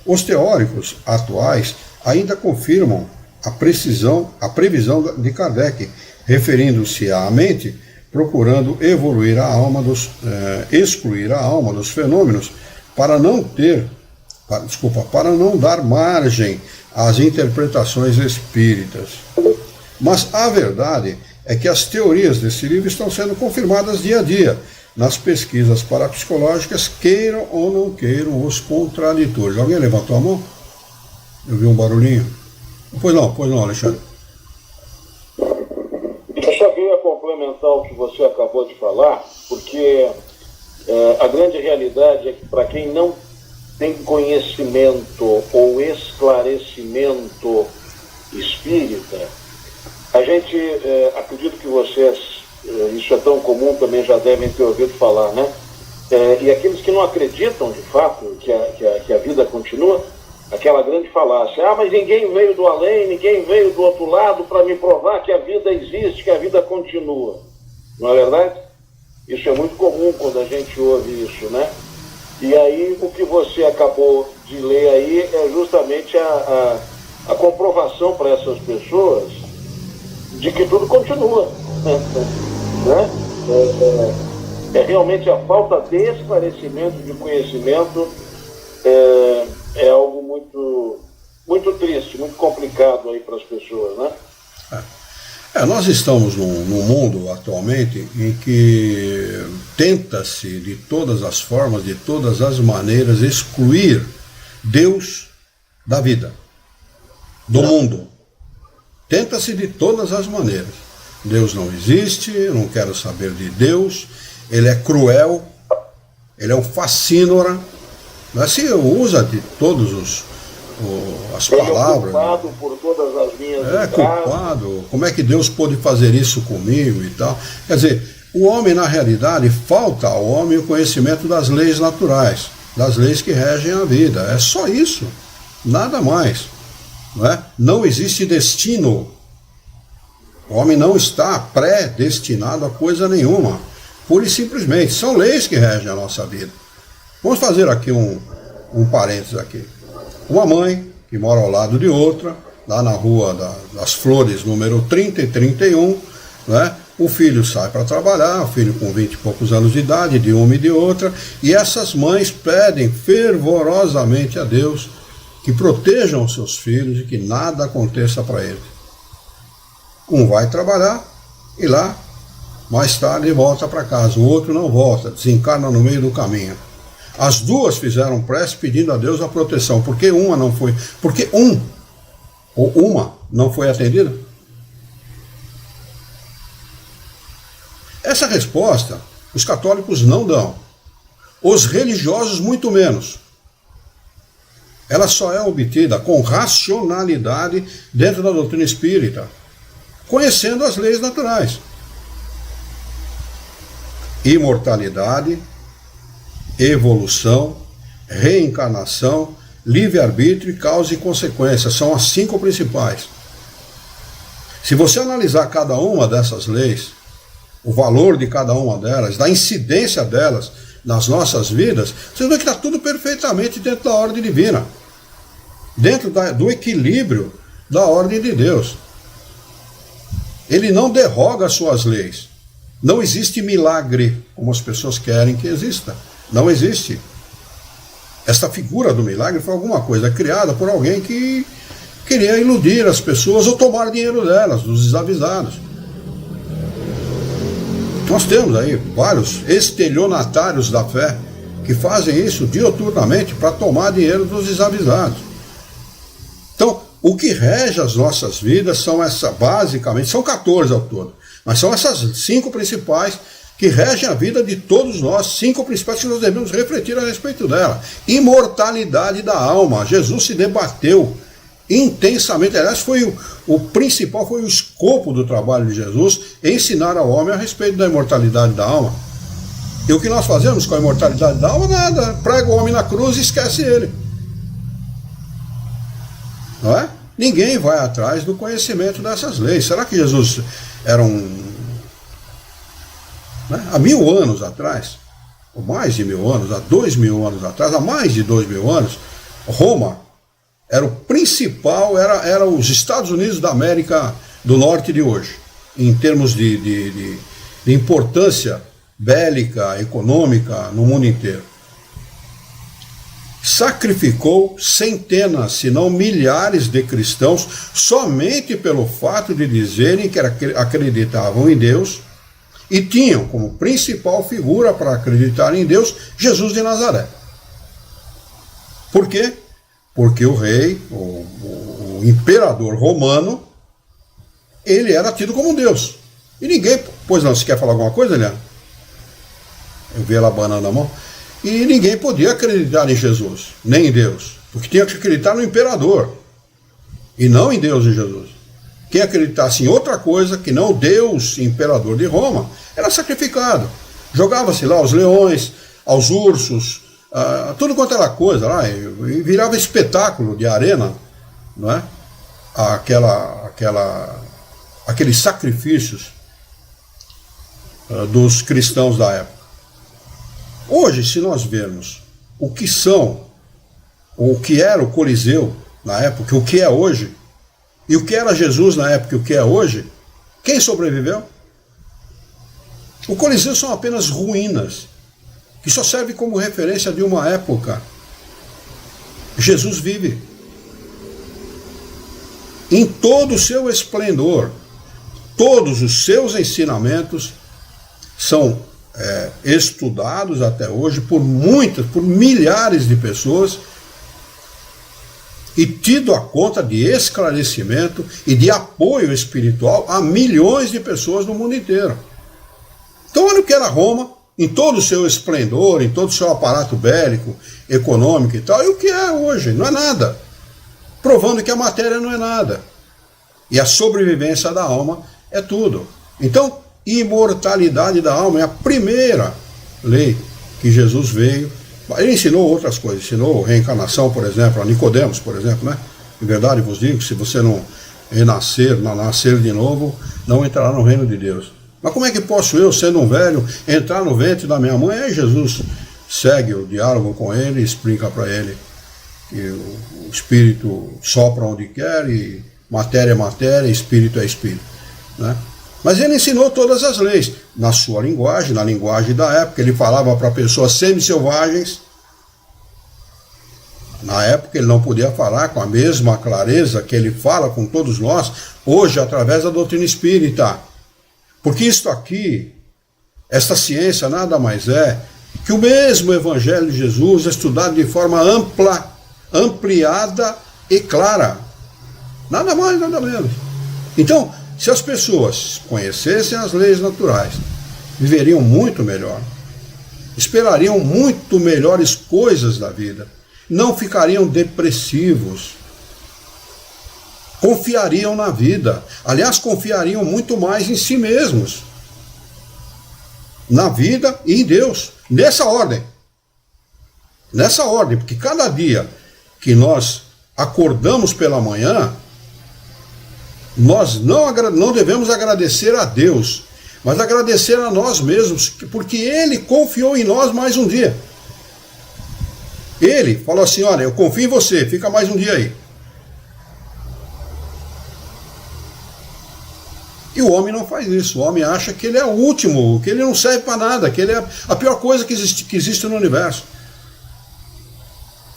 [SPEAKER 1] Os teóricos atuais ainda confirmam a previsão de Kardec, referindo-se à mente, procurando excluir a alma dos fenômenos para não dar margem às interpretações espíritas. Mas a verdade é que as teorias desse livro estão sendo confirmadas dia a dia nas pesquisas parapsicológicas, queiram ou não queiram os contraditores. Alguém levantou a mão? Eu vi um barulhinho. Pois não, Alexandre.
[SPEAKER 2] Eu só queria complementar o que você acabou de falar, porque a grande realidade é que para quem não tem conhecimento ou esclarecimento espírita, a gente, acredito que vocês, isso é tão comum, também já devem ter ouvido falar, né? E aqueles que não acreditam, de fato, que a vida continua, aquela grande falácia: mas ninguém veio do além, ninguém veio do outro lado para me provar que a vida existe, que a vida continua. Não é verdade? Isso é muito comum quando a gente ouve isso, né? E aí, o que você acabou de ler aí é justamente a comprovação para essas pessoas de que tudo continua, né? É realmente a falta de esclarecimento, de conhecimento, é algo muito, muito triste, muito complicado aí para as pessoas, né?
[SPEAKER 1] Nós estamos num mundo atualmente em que tenta-se de todas as formas, de todas as maneiras, excluir Deus da vida, do mundo. Tenta-se de todas as maneiras. Deus não existe, eu não quero saber de Deus, ele é cruel, ele é um facínora. Se usa de todos as palavras.
[SPEAKER 2] Ele é culpado por todas as minhas desgraças.
[SPEAKER 1] Culpado. Como é que Deus pôde fazer isso comigo e tal? Quer dizer, o homem, na realidade, falta ao homem o conhecimento das leis naturais, das leis que regem a vida. É só isso, nada mais. Não é? Não existe destino. O homem não está predestinado a coisa nenhuma. Pura e simplesmente. São leis que regem a nossa vida. Vamos fazer aqui um parênteses aqui. Uma mãe que mora ao lado de outra, lá na Rua das Flores, número 30 e 31, né? O filho sai para trabalhar, o filho com 20 e poucos anos de idade, de uma e de outra, e essas mães pedem fervorosamente a Deus que protejam os seus filhos e que nada aconteça para eles. Um vai trabalhar e lá, mais tarde, volta para casa. O outro não volta, desencarna no meio do caminho. As duas fizeram prece pedindo a Deus a proteção. Por que uma não foi? Porque ou uma não foi atendida? Essa resposta os católicos não dão. Os religiosos muito menos. Ela só é obtida com racionalidade dentro da doutrina espírita, conhecendo as leis naturais. Imortalidade, evolução, reencarnação, livre-arbítrio, causa e consequência. São as 5 principais. Se você analisar cada uma dessas leis, o valor de cada uma delas, da incidência delas nas nossas vidas, você vê que está tudo perfeitamente dentro da ordem divina, dentro do equilíbrio da ordem de Deus. Ele não derroga as suas leis. Não existe milagre, como as pessoas querem que exista. Não existe. Esta figura do milagre foi alguma coisa criada por alguém que queria iludir as pessoas ou tomar dinheiro delas, dos desavisados. Nós temos aí vários estelionatários da fé que fazem isso diuturnamente para tomar dinheiro dos desavisados. Então, o que rege as nossas vidas são basicamente, são 14 ao todo, mas são essas 5 principais que regem a vida de todos nós, 5 principais que nós devemos refletir a respeito dela. Imortalidade da alma. Jesus se debateu intensamente, aliás, foi o principal, foi o escopo do trabalho de Jesus, ensinar ao homem a respeito da imortalidade da alma. E o que nós fazemos com a imortalidade da alma? Nada, prega o homem na cruz e esquece ele. Não é? Ninguém vai atrás do conhecimento dessas leis. Será que Jesus era há 1000 anos atrás, ou mais de 1000 anos, há 2000 anos atrás, há mais de 2000 anos, Roma era o principal, era os Estados Unidos da América do Norte de hoje, em termos de importância bélica, econômica, no mundo inteiro. Sacrificou centenas, se não milhares de cristãos, somente pelo fato de dizerem que acreditavam em Deus e tinham como principal figura para acreditar em Deus, Jesus de Nazaré. Por quê? Porque o rei, o imperador romano, ele era tido como Deus. E ninguém... Pois não, você quer falar alguma coisa, Eliana? Eu vi ela abanando a mão. E ninguém podia acreditar em Jesus, nem em Deus. Porque tinha que acreditar no imperador. E não em Deus e Jesus. Quem acreditasse em outra coisa que não Deus, imperador de Roma, era sacrificado. Jogava-se lá aos leões, aos ursos, tudo quanto era coisa lá, e virava espetáculo de arena, não é? Aqueles sacrifícios dos cristãos da época. Hoje, se nós vermos o que são, ou o que era o Coliseu na época, o que é hoje, e o que era Jesus na época e o que é hoje, quem sobreviveu? O Coliseu são apenas ruínas, que só serve como referência de uma época. Jesus vive em todo o seu esplendor. Todos os seus ensinamentos são estudados até hoje por milhares de pessoas e tido a conta de esclarecimento e de apoio espiritual a milhões de pessoas no mundo inteiro. Então olha o que era Roma, em todo o seu esplendor, em todo o seu aparato bélico, econômico e tal, e o que é hoje, não é nada. provando que a matéria não é nada. E a sobrevivência da alma é tudo. Então, imortalidade da alma é a primeira lei que Jesus veio. Ele ensinou outras coisas, ensinou reencarnação, por exemplo, a Nicodemos, por exemplo, né? Em verdade vos digo, se você não renascer, não nascer de novo, não entrará no reino de Deus. Mas como é que posso eu, sendo um velho, entrar no ventre da minha mãe? Aí Jesus segue o diálogo com ele e explica para ele que o espírito sopra onde quer, e matéria é matéria, espírito é espírito, né? Mas ele ensinou todas as leis, na sua linguagem, na linguagem da época. Ele falava para pessoas semi-selvagens. Na época ele não podia falar com a mesma clareza que ele fala com todos nós, hoje, através da doutrina espírita. Porque isto aqui, esta ciência nada mais é que o mesmo Evangelho de Jesus estudado de forma ampla, ampliada e clara. Nada mais, nada menos. Então, se as pessoas conhecessem as leis naturais, viveriam muito melhor, esperariam muito melhores coisas da vida, não ficariam depressivos, confiariam na vida. Aliás, confiariam muito mais em si mesmos, na vida e em Deus, nessa ordem. Nessa ordem, porque cada dia que nós acordamos pela manhã, nós não devemos agradecer a Deus, mas agradecer a nós mesmos, porque Ele confiou em nós mais um dia. Ele falou assim: olha, eu confio em você, fica mais um dia aí. E o homem não faz isso. O homem acha que ele é o último, que ele não serve para nada, que ele é a pior coisa que existe no universo,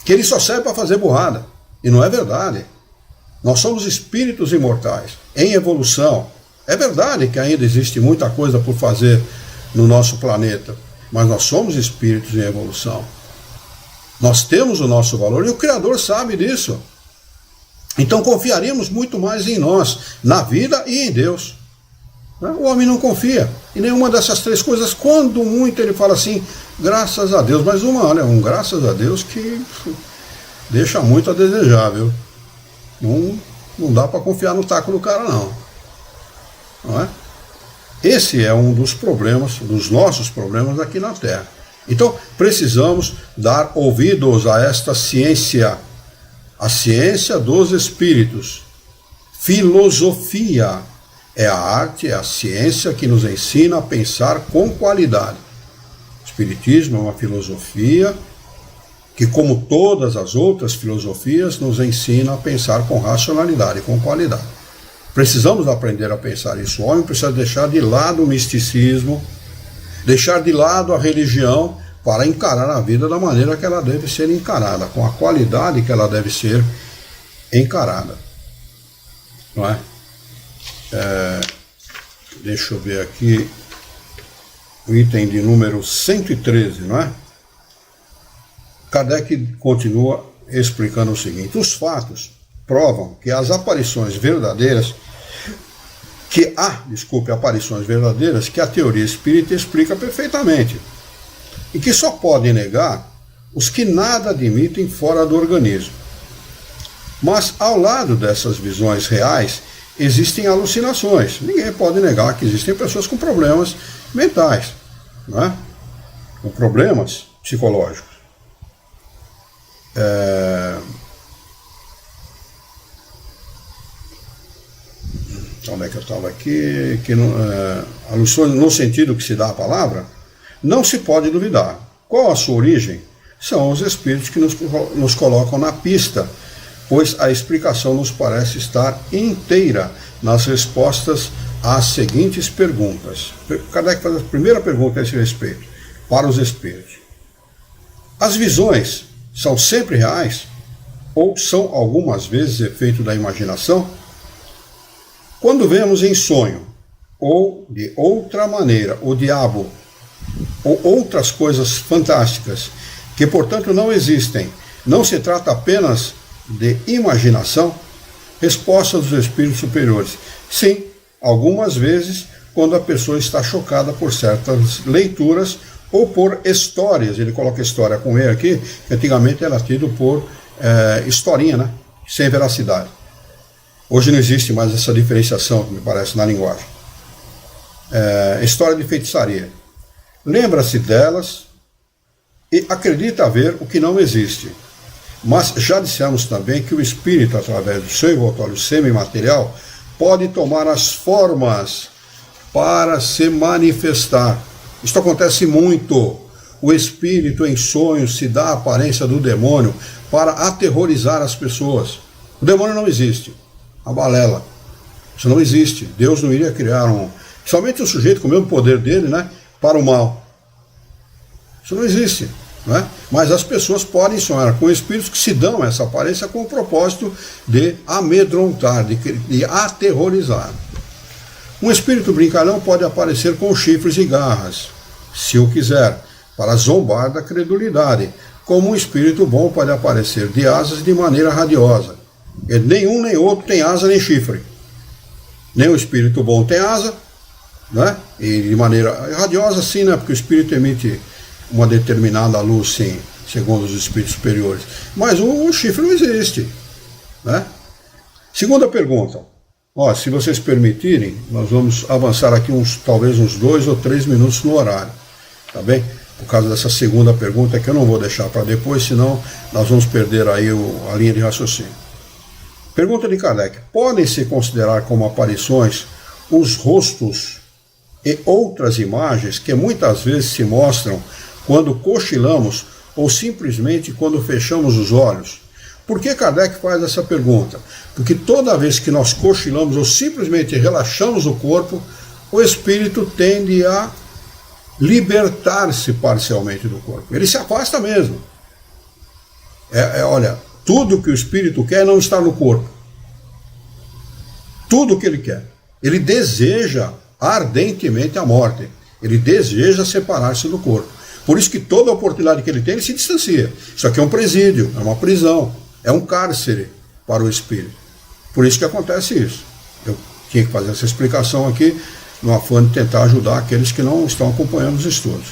[SPEAKER 1] que ele só serve para fazer burrada. E não é verdade. Nós somos espíritos imortais, em evolução. É verdade que ainda existe muita coisa por fazer no nosso planeta, mas nós somos espíritos em evolução. Nós temos o nosso valor e o Criador sabe disso. Então confiaríamos muito mais em nós, na vida e em Deus. O homem não confia em nenhuma dessas três coisas. Quando muito ele fala assim, graças a Deus, mas um graças a Deus que deixa muito a desejar, viu? Não dá para confiar no taco do cara, não é? Esse é um dos problemas, dos nossos problemas aqui na Terra. Então, precisamos dar ouvidos a esta ciência, a ciência dos espíritos. Filosofia é a arte, é a ciência que nos ensina a pensar com qualidade. O Espiritismo é uma filosofia que, como todas as outras filosofias, nos ensina a pensar com racionalidade, com qualidade. Precisamos aprender a pensar isso. O homem precisa deixar de lado o misticismo, deixar de lado a religião, para encarar a vida da maneira que ela deve ser encarada, com a qualidade que ela deve ser encarada. Não é? Deixa eu ver aqui, o item de número 113, não é? Kardec continua explicando o seguinte: os fatos provam que as aparições verdadeiras, aparições verdadeiras que a teoria espírita explica perfeitamente, e que só podem negar os que nada admitem fora do organismo. Mas, ao lado dessas visões reais, existem alucinações. Ninguém pode negar que existem pessoas com problemas mentais, não é? Com problemas psicológicos. Onde é que eu estava aqui? Alucinações no sentido que se dá a palavra, não se pode duvidar. Qual a sua origem? São os espíritos que nos colocam na pista, pois a explicação nos parece estar inteira nas respostas às seguintes perguntas. Kardec faz a primeira pergunta a esse respeito, para os espíritos. As visões são sempre reais? Ou são algumas vezes efeito da imaginação? Quando vemos em sonho, ou de outra maneira, o diabo, ou outras coisas fantásticas, que portanto não existem, não se trata apenas de imaginação? Resposta dos espíritos superiores: sim, algumas vezes, quando a pessoa está chocada por certas leituras ou por histórias. Ele coloca história com E aqui, que antigamente era tido por historinha, né? sem veracidade. Hoje não existe mais essa diferenciação, me parece, na linguagem. História de feitiçaria. Lembra-se delas e acredita ver o que não existe. Mas já dissemos também que o espírito, através do seu envoltório semimaterial, pode tomar as formas para se manifestar. Isto acontece muito. O espírito em sonhos se dá a aparência do demônio para aterrorizar as pessoas. O demônio não existe. A balela. Isso não existe. Deus não iria criar somente um sujeito com o mesmo poder dele, né, para o mal. Isso não existe. Né? Mas as pessoas podem sonhar com espíritos que se dão essa aparência com o propósito de amedrontar, de aterrorizar. Um espírito brincalhão pode aparecer com chifres e garras, se o quiser, para zombar da credulidade, como um espírito bom pode aparecer de asas de maneira radiosa. E nenhum nem outro tem asa nem chifre. Nem o espírito bom tem asa, né? E de maneira radiosa sim, né? Porque o espírito emite uma determinada luz, sim, segundo os espíritos superiores. Mas o chifre não existe, né? Segunda pergunta. Se vocês permitirem, nós vamos avançar aqui talvez uns 2 ou 3 minutos no horário, tá bem? Por causa dessa segunda pergunta que eu não vou deixar para depois, senão nós vamos perder aí a linha de raciocínio. Pergunta de Kardec. Podem se considerar como aparições os rostos e outras imagens que muitas vezes se mostram quando cochilamos ou simplesmente quando fechamos os olhos? Por que Kardec faz essa pergunta? Porque toda vez que nós cochilamos ou simplesmente relaxamos o corpo, o espírito tende a libertar-se parcialmente do corpo. Ele se afasta mesmo. Olha, tudo que o espírito quer é não estar no corpo. Tudo que ele quer. Ele deseja ardentemente a morte. Ele deseja separar-se do corpo. Por isso que toda oportunidade que ele tem, ele se distancia. Isso aqui é um presídio, é uma prisão, é um cárcere para o espírito. Por isso que acontece isso. Eu tinha que fazer essa explicação aqui, no afã de tentar ajudar aqueles que não estão acompanhando os estudos.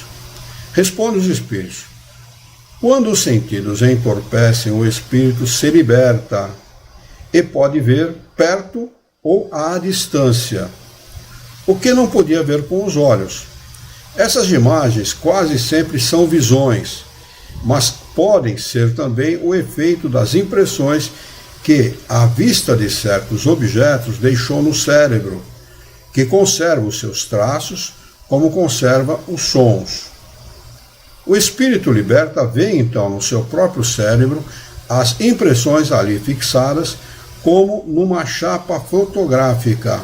[SPEAKER 1] Responde os espíritos. Quando os sentidos entorpecem, o espírito se liberta e pode ver perto ou à distância, o que não podia ver com os olhos. Essas imagens quase sempre são visões, mas podem ser também o efeito das impressões que a vista de certos objetos deixou no cérebro, que conserva os seus traços como conserva os sons. O espírito liberta vê então no seu próprio cérebro as impressões ali fixadas como numa chapa fotográfica.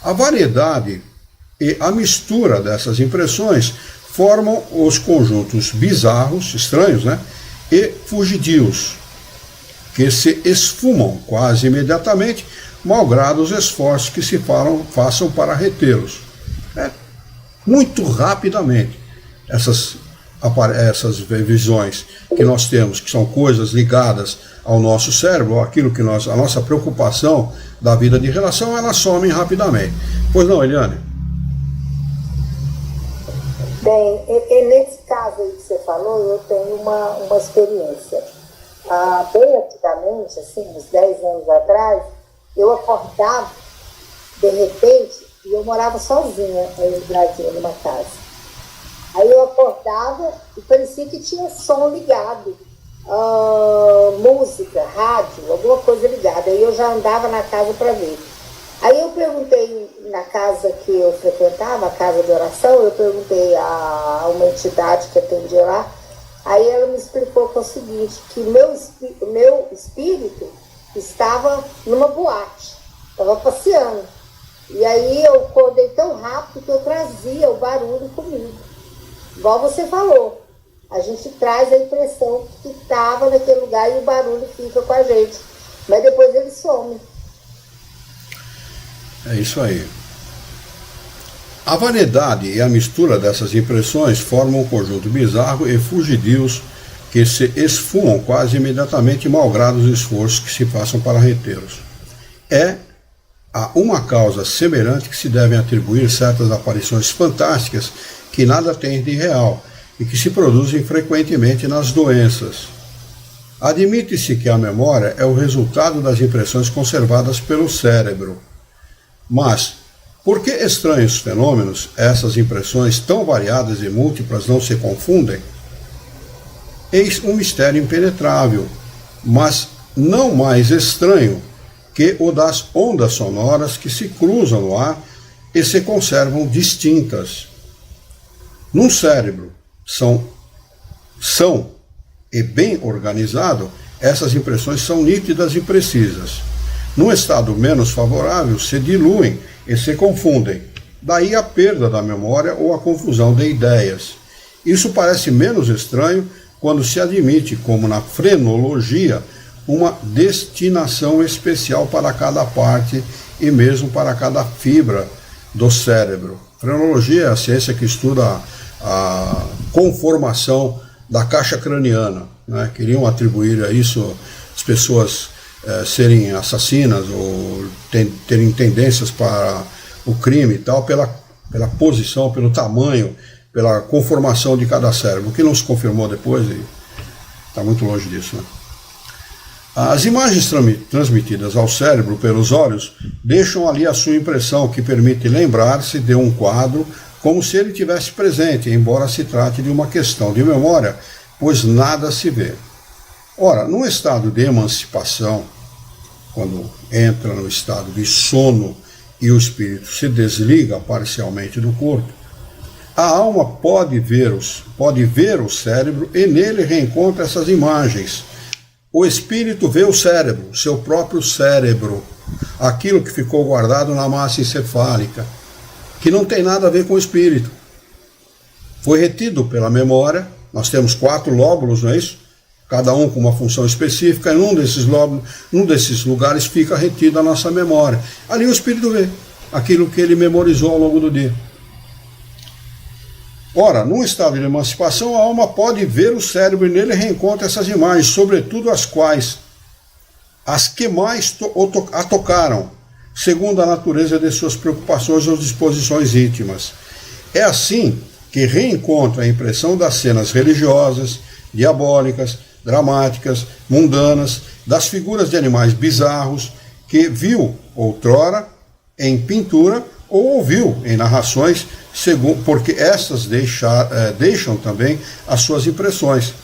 [SPEAKER 1] A variedade e a mistura dessas impressões formam os conjuntos bizarros, estranhos, né? E fugidios, que se esfumam quase imediatamente, malgrado os esforços que se façam para retê-los. Muito rapidamente, essas visões que nós temos, que são coisas ligadas ao nosso cérebro, aquilo que a nossa preocupação da vida de relação, elas somem rapidamente. Pois não, Eliane?
[SPEAKER 4] Bem, e nesse caso aí que você falou, eu tenho uma experiência. Bem antigamente, assim, uns 10 anos atrás, eu acordava, de repente, e eu morava sozinha aí no Brasil, numa casa. Aí eu acordava e parecia que tinha som ligado, música, rádio, alguma coisa ligada. Aí eu já andava na casa para ver. Aí eu perguntei na casa que eu frequentava, a casa de oração, eu perguntei a uma entidade que atendia lá, aí ela me explicou que é o seguinte, que o meu espírito estava numa boate, estava passeando. E aí eu acordei tão rápido que eu trazia o barulho comigo. Igual você falou, a gente traz a impressão que estava naquele lugar e o barulho fica com a gente. Mas depois ele some.
[SPEAKER 1] É isso aí. A variedade e a mistura dessas impressões formam um conjunto bizarro e fugidios que se esfumam quase imediatamente, malgrado os esforços que se façam para retê-los. Há uma causa semelhante que se devem atribuir certas aparições fantásticas que nada têm de real e que se produzem frequentemente nas doenças. Admite-se que a memória é o resultado das impressões conservadas pelo cérebro. Mas, por que estranhos fenômenos, essas impressões tão variadas e múltiplas não se confundem? Eis um mistério impenetrável, mas não mais estranho que o das ondas sonoras que se cruzam no ar e se conservam distintas. Num cérebro são e bem organizado, essas impressões são nítidas e precisas. Num estado menos favorável, se diluem e se confundem. Daí a perda da memória ou a confusão de ideias. Isso parece menos estranho quando se admite, como na frenologia, uma destinação especial para cada parte e mesmo para cada fibra do cérebro. Frenologia é a ciência que estuda a conformação da caixa craniana, né? Queriam atribuir a isso as pessoas serem assassinas ou terem tendências para o crime e tal, pela posição, pelo tamanho, pela conformação de cada cérebro, o que não se confirmou depois e está muito longe disso, né? As imagens transmitidas ao cérebro pelos olhos deixam ali a sua impressão, que permite lembrar-se de um quadro como se ele tivesse presente, embora se trate de uma questão de memória, pois nada se vê. Ora, num estado de emancipação, quando entra no estado de sono e o espírito se desliga parcialmente do corpo, a alma pode ver o cérebro e nele reencontra essas imagens. O espírito vê o cérebro, seu próprio cérebro, aquilo que ficou guardado na massa encefálica, que não tem nada a ver com o espírito. Foi retido pela memória, nós temos 4 lóbulos, não é isso? Cada um com uma função específica, e num desses lugares fica retida a nossa memória. Ali o espírito vê aquilo que ele memorizou ao longo do dia. Ora, num estado de emancipação, a alma pode ver o cérebro e nele reencontra essas imagens, sobretudo as que mais a tocaram, segundo a natureza de suas preocupações ou disposições íntimas. É assim que reencontra a impressão das cenas religiosas, diabólicas, dramáticas, mundanas, das figuras de animais bizarros que viu outrora em pintura ou ouviu em narrações, porque estas deixam também as suas impressões.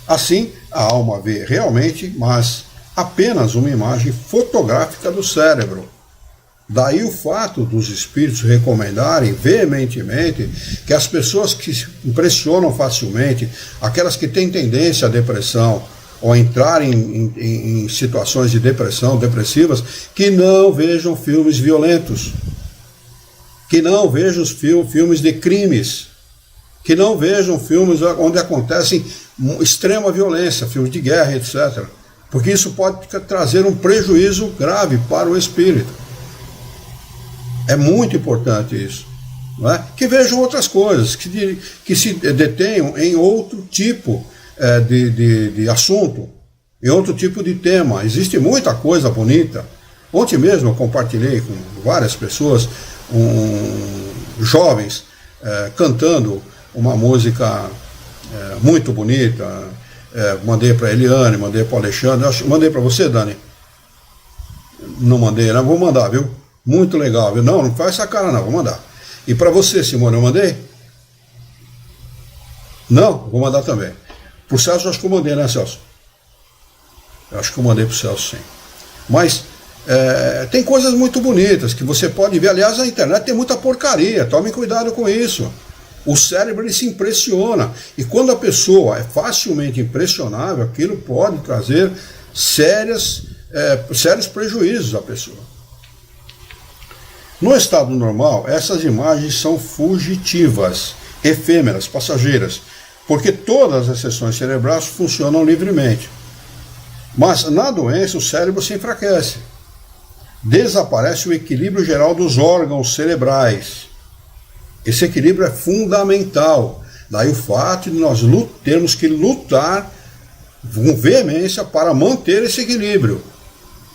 [SPEAKER 1] Assim, a alma vê realmente, mas apenas uma imagem fotográfica do cérebro. Daí o fato dos espíritos recomendarem veementemente que as pessoas que se impressionam facilmente, aquelas que têm tendência à depressão, ou entrarem em situações de depressão, depressivas, que não vejam filmes violentos, que não vejam filmes de crimes, que não vejam filmes onde acontecem extrema violência, filmes de guerra, etc. Porque isso pode trazer um prejuízo grave para o espírito. É muito importante isso. Não é? Que vejam outras coisas, que se detenham em outro tipo de assunto, em outro tipo de tema. Existe muita coisa bonita. Ontem mesmo eu compartilhei com várias pessoas, jovens, cantando uma música muito bonita. Mandei para a Eliane, mandei para o Alexandre. Mandei para você, Dani? Não mandei, não. Vou mandar, viu? Muito legal, viu? Não faz essa cara não, vou mandar. E para você, Simone, eu mandei? Não? Vou mandar também. Para o Celso, eu acho que eu mandei, né, Celso? Eu acho que eu mandei para o Celso, sim. Mas tem coisas muito bonitas que você pode ver. Aliás, na internet tem muita porcaria, tome cuidado com isso. O cérebro, ele se impressiona. E quando a pessoa é facilmente impressionável, aquilo pode trazer sérios prejuízos à pessoa. No estado normal, essas imagens são fugitivas, efêmeras, passageiras, porque todas as seções cerebrais funcionam livremente. Mas na doença o cérebro se enfraquece. Desaparece o equilíbrio geral dos órgãos cerebrais. Esse equilíbrio é fundamental. Daí o fato de nós termos que lutar com veemência para manter esse equilíbrio.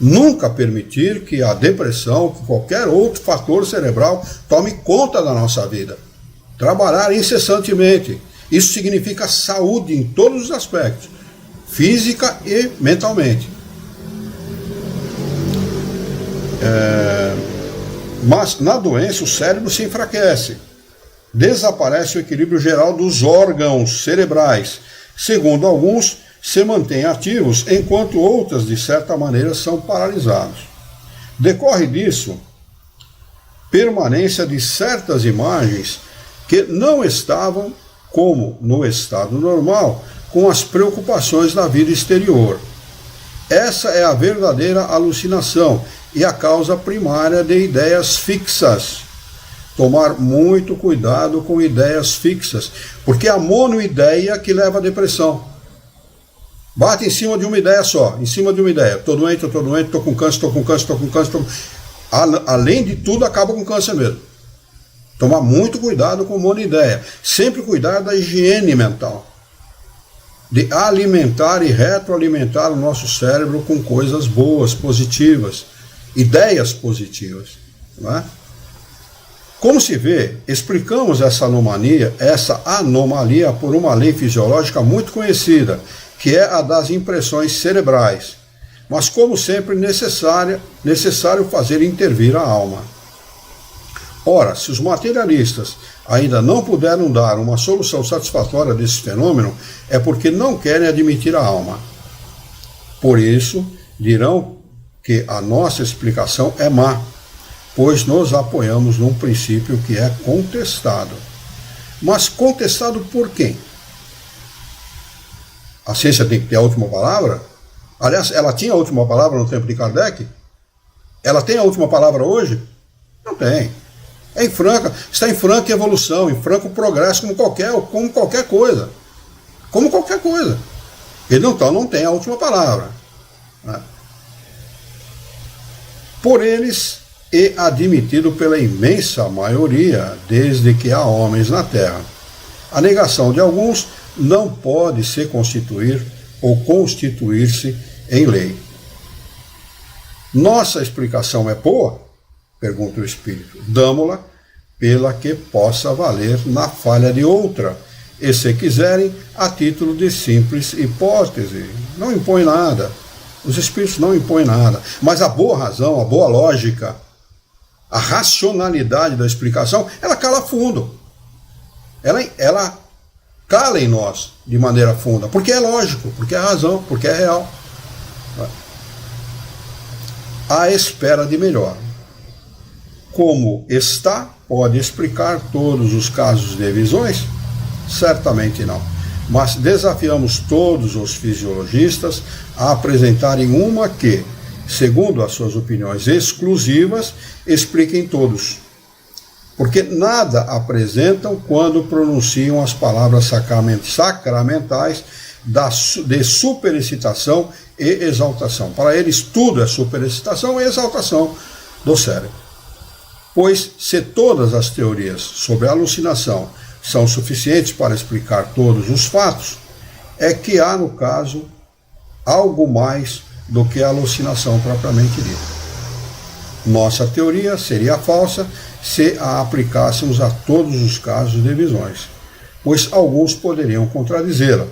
[SPEAKER 1] Nunca permitir que a depressão, que qualquer outro fator cerebral tome conta da nossa vida. Trabalhar incessantemente. Isso significa saúde em todos os aspectos. física e mentalmente. Mas na doença o cérebro se enfraquece, desaparece o equilíbrio geral dos órgãos cerebrais. Segundo alguns, se mantêm ativos, enquanto outras, de certa maneira, são paralisados. Decorre disso permanência de certas imagens que não estavam, como no estado normal, com as preocupações da vida exterior. Essa é a verdadeira alucinação e a causa primária de ideias fixas. Tomar muito cuidado com ideias fixas, porque é a monoideia que leva à depressão. Bate em cima de uma ideia só, em cima de uma ideia. Estou doente, estou com câncer, estou com câncer, estou com câncer. Além de tudo, acaba com câncer mesmo. Tomar muito cuidado com monoideia. Sempre cuidar da higiene mental. De alimentar e retroalimentar o nosso cérebro com coisas boas, positivas. Ideias positivas. Não é? Como se vê, explicamos essa anomalia por uma lei fisiológica muito conhecida, que é a das impressões cerebrais, mas como sempre necessário fazer intervir a alma. Ora, se os materialistas ainda não puderam dar uma solução satisfatória desse fenômeno, é porque não querem admitir a alma. Por isso, dirão que a nossa explicação é má, pois nos apoiamos num princípio que é contestado. Mas contestado por quem? A ciência tem que ter a última palavra? Aliás, ela tinha a última palavra no tempo de Kardec? Ela tem a última palavra hoje? Não tem. Está em franca evolução, em franco progresso, como qualquer coisa. Como qualquer coisa. Ele então não tem a última palavra. Né? Por eles, e admitido pela imensa maioria, desde que há homens na Terra. A negação de alguns não pode se constituir ou constituir-se em lei. Nossa explicação é boa? Pergunta o Espírito. Damo-la pela que possa valer na falha de outra, e se quiserem, a título de simples hipótese. Não impõe nada. Os Espíritos não impõem nada. Mas a boa razão, a boa lógica, a racionalidade da explicação, ela cala fundo. Ela cala em nós de maneira funda, porque é lógico, porque é razão, porque é real. À espera de melhor. Como está, pode explicar todos os casos de visões? Certamente não. Mas desafiamos todos os fisiologistas a apresentarem uma que, segundo as suas opiniões exclusivas, expliquem todos. Porque nada apresentam quando pronunciam as palavras sacramentais de superexcitação e exaltação. Para eles tudo é superexcitação e exaltação do cérebro. Pois se todas as teorias sobre a alucinação são suficientes para explicar todos os fatos, é que há, no caso, algo mais do que a alucinação propriamente dita. Nossa teoria seria falsa se a aplicássemos a todos os casos de visões, pois alguns poderiam contradizê-la.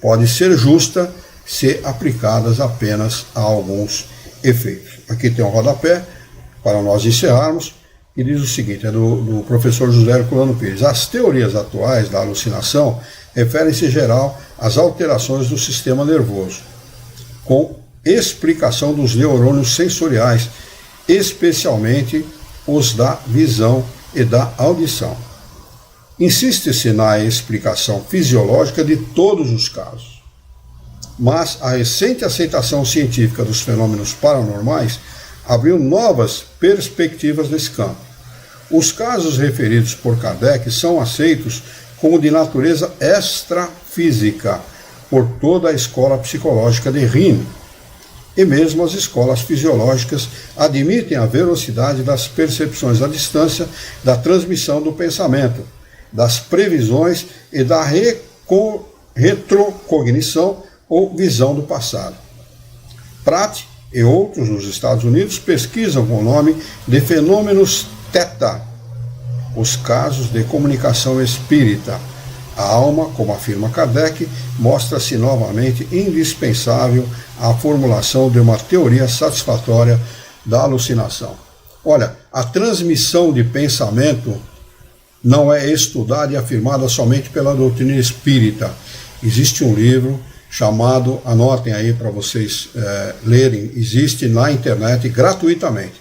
[SPEAKER 1] Pode ser justa se aplicadas apenas a alguns efeitos. Aqui tem um rodapé, para nós encerrarmos, que diz o seguinte, é do professor José Herculano Pires. As teorias atuais da alucinação referem-se em geral às alterações do sistema nervoso, com explicação dos neurônios sensoriais, especialmente os da visão e da audição. Insiste-se na explicação fisiológica de todos os casos, mas a recente aceitação científica dos fenômenos paranormais abriu novas perspectivas nesse campo. Os casos referidos por Kardec são aceitos como de natureza extrafísica por toda a escola psicológica de Rhine, e mesmo as escolas fisiológicas admitem a veracidade das percepções à distância, da transmissão do pensamento, das previsões e da retrocognição ou visão do passado. Pratt e outros nos Estados Unidos pesquisam com o nome de fenômenos Theta, os casos de comunicação espírita. A alma, como afirma Kardec, mostra-se novamente indispensável a formulação de uma teoria satisfatória da alucinação. Olha, a transmissão de pensamento não é estudada e afirmada somente pela doutrina espírita. Existe um livro chamado, anotem aí para vocês lerem, existe na internet gratuitamente.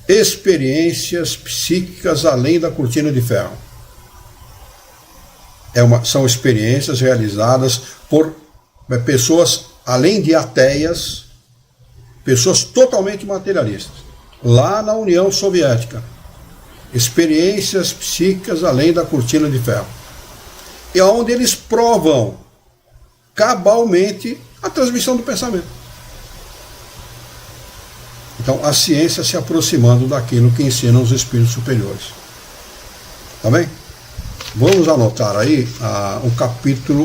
[SPEAKER 1] Experiências psíquicas além da cortina de ferro. São experiências realizadas por pessoas, além de ateias, pessoas totalmente materialistas, lá na União Soviética. Experiências psíquicas além da cortina de ferro. E onde eles provam cabalmente a transmissão do pensamento. Então, a ciência se aproximando daquilo que ensinam os espíritos superiores. Tá bem? Vamos anotar aí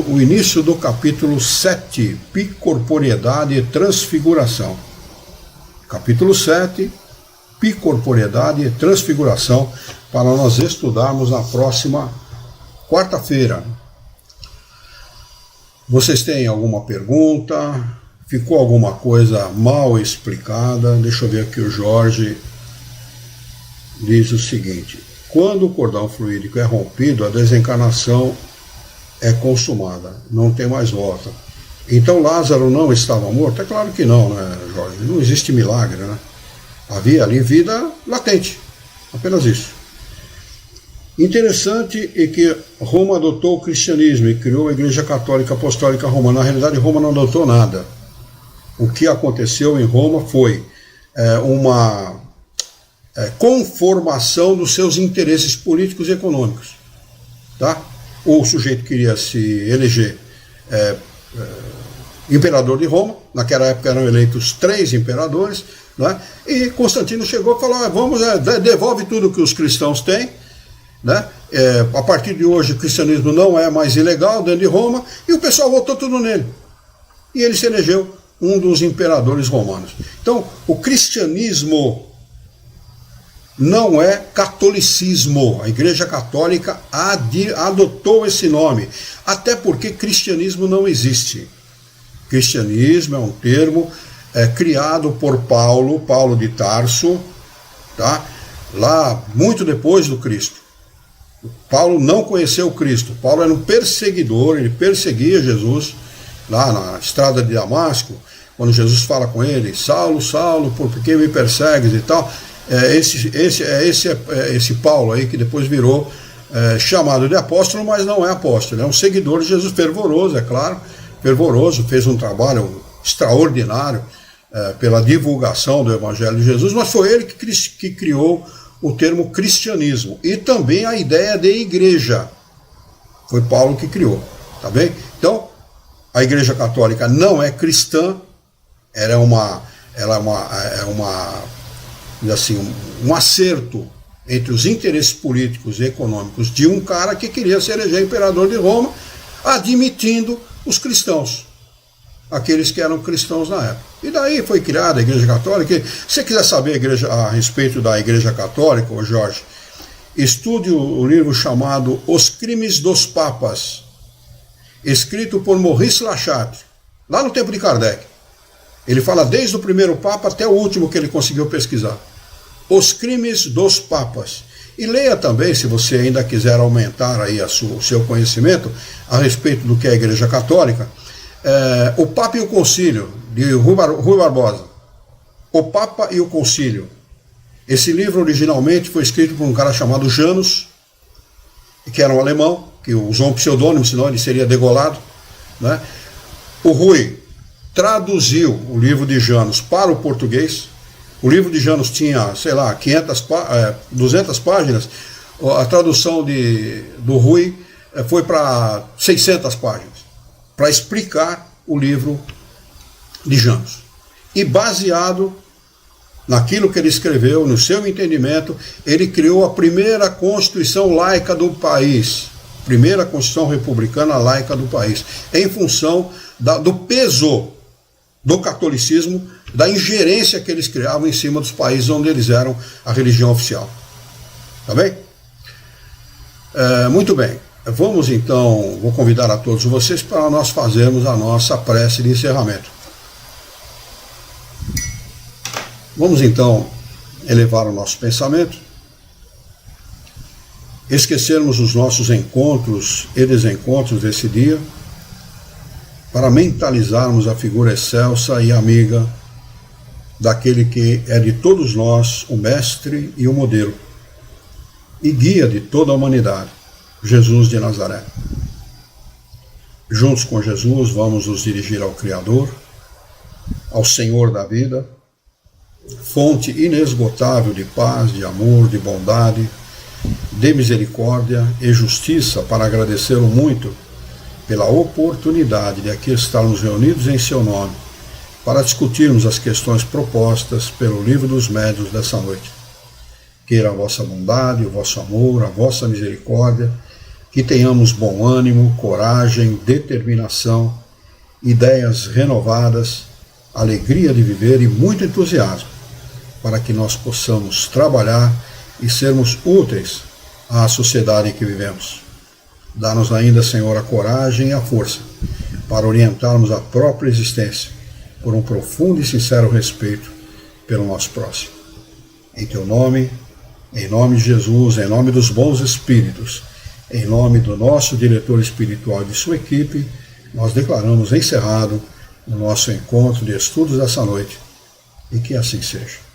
[SPEAKER 1] o início do capítulo 7, Bicorporiedade e Transfiguração. Capítulo 7, Bicorporiedade e Transfiguração, para nós estudarmos na próxima quarta-feira. Vocês têm alguma pergunta? Ficou alguma coisa mal explicada? Deixa eu ver aqui, o Jorge diz o seguinte: quando o cordão fluídico é rompido, a desencarnação é consumada, não tem mais volta. Então Lázaro não estava morto? É claro que não, né, Jorge? Não existe milagre, né? Havia ali vida latente, apenas isso. Interessante é que Roma adotou o cristianismo e criou a Igreja Católica Apostólica Romana. Na realidade, Roma não adotou nada. O que aconteceu em Roma foi uma conformação dos seus interesses políticos e econômicos. Tá? O sujeito queria se eleger imperador de Roma. Naquela época eram eleitos 3 imperadores, né? E Constantino chegou e falou: devolve tudo que os cristãos têm, né? A partir de hoje o cristianismo não é mais ilegal dentro de Roma, e o pessoal votou tudo nele. E ele se elegeu um dos imperadores romanos. Então, o cristianismo não é catolicismo. A Igreja Católica adotou esse nome, até porque cristianismo não existe. Cristianismo é um termo criado por Paulo de Tarso, tá? Lá muito depois do Cristo. Paulo não conheceu Cristo. Paulo era um perseguidor, ele perseguia Jesus lá na estrada de Damasco, quando Jesus fala com ele: Saulo, Saulo, por que me persegues e tal. Esse Paulo aí que depois virou chamado de apóstolo, mas não é apóstolo, é um seguidor de Jesus, fervoroso, é claro, fervoroso, fez um trabalho extraordinário pela divulgação do Evangelho de Jesus, mas foi ele que criou o termo cristianismo e também a ideia de igreja. Foi Paulo que criou, tá bem? Então, a Igreja Católica não é cristã, ela é um acerto entre os interesses políticos e econômicos de um cara que queria se eleger imperador de Roma, admitindo os cristãos, aqueles que eram cristãos na época. E daí foi criada a Igreja Católica. Se você quiser saber a respeito da Igreja Católica, ô Jorge, estude o livro chamado Os Crimes dos Papas, escrito por Maurice Lachatre, lá no tempo de Kardec. Ele fala desde o primeiro Papa até o último que ele conseguiu pesquisar. Os Crimes dos Papas. E leia também, se você ainda quiser aumentar aí o seu conhecimento a respeito do que é a Igreja Católica, O Papa e o Concílio, de Rui Barbosa. O Papa e o Concílio. Esse livro originalmente foi escrito por um cara chamado Janus, que era um alemão, que usou um pseudônimo, senão ele seria degolado, né? O Rui traduziu o livro de Janus para o português. O livro de Janus tinha, 200 páginas. A tradução do Rui foi para 600 páginas, para explicar o livro de Janus. E baseado naquilo que ele escreveu, no seu entendimento, ele criou a primeira Constituição laica do país, primeira Constituição republicana laica do país, em função do peso do catolicismo, da ingerência que eles criavam em cima dos países onde eles eram a religião oficial. Tá bem? Muito bem. vamos então, vou convidar a todos vocês para nós fazermos a nossa prece de encerramento. Vamos então elevar o nosso pensamento, esquecermos os nossos encontros e desencontros desse dia, para mentalizarmos a figura excelsa e amiga daquele que é de todos nós o mestre e o modelo, e guia de toda a humanidade, Jesus de Nazaré. Juntos com Jesus, vamos nos dirigir ao Criador, ao Senhor da vida, fonte inesgotável de paz, de amor, de bondade, de misericórdia e justiça, para agradecê-lo muito pela oportunidade de aqui estarmos reunidos em seu nome, para discutirmos as questões propostas pelo Livro dos Médiuns dessa noite. Queira a vossa bondade, o vosso amor, a vossa misericórdia, que tenhamos bom ânimo, coragem, determinação, ideias renovadas, alegria de viver e muito entusiasmo, para que nós possamos trabalhar e sermos úteis à sociedade em que vivemos. Dá-nos ainda, Senhor, a coragem e a força para orientarmos a própria existência por um profundo e sincero respeito pelo nosso próximo. Em Teu nome, em nome de Jesus, em nome dos bons espíritos, em nome do nosso diretor espiritual e de sua equipe, nós declaramos encerrado o nosso encontro de estudos dessa noite, e que assim seja.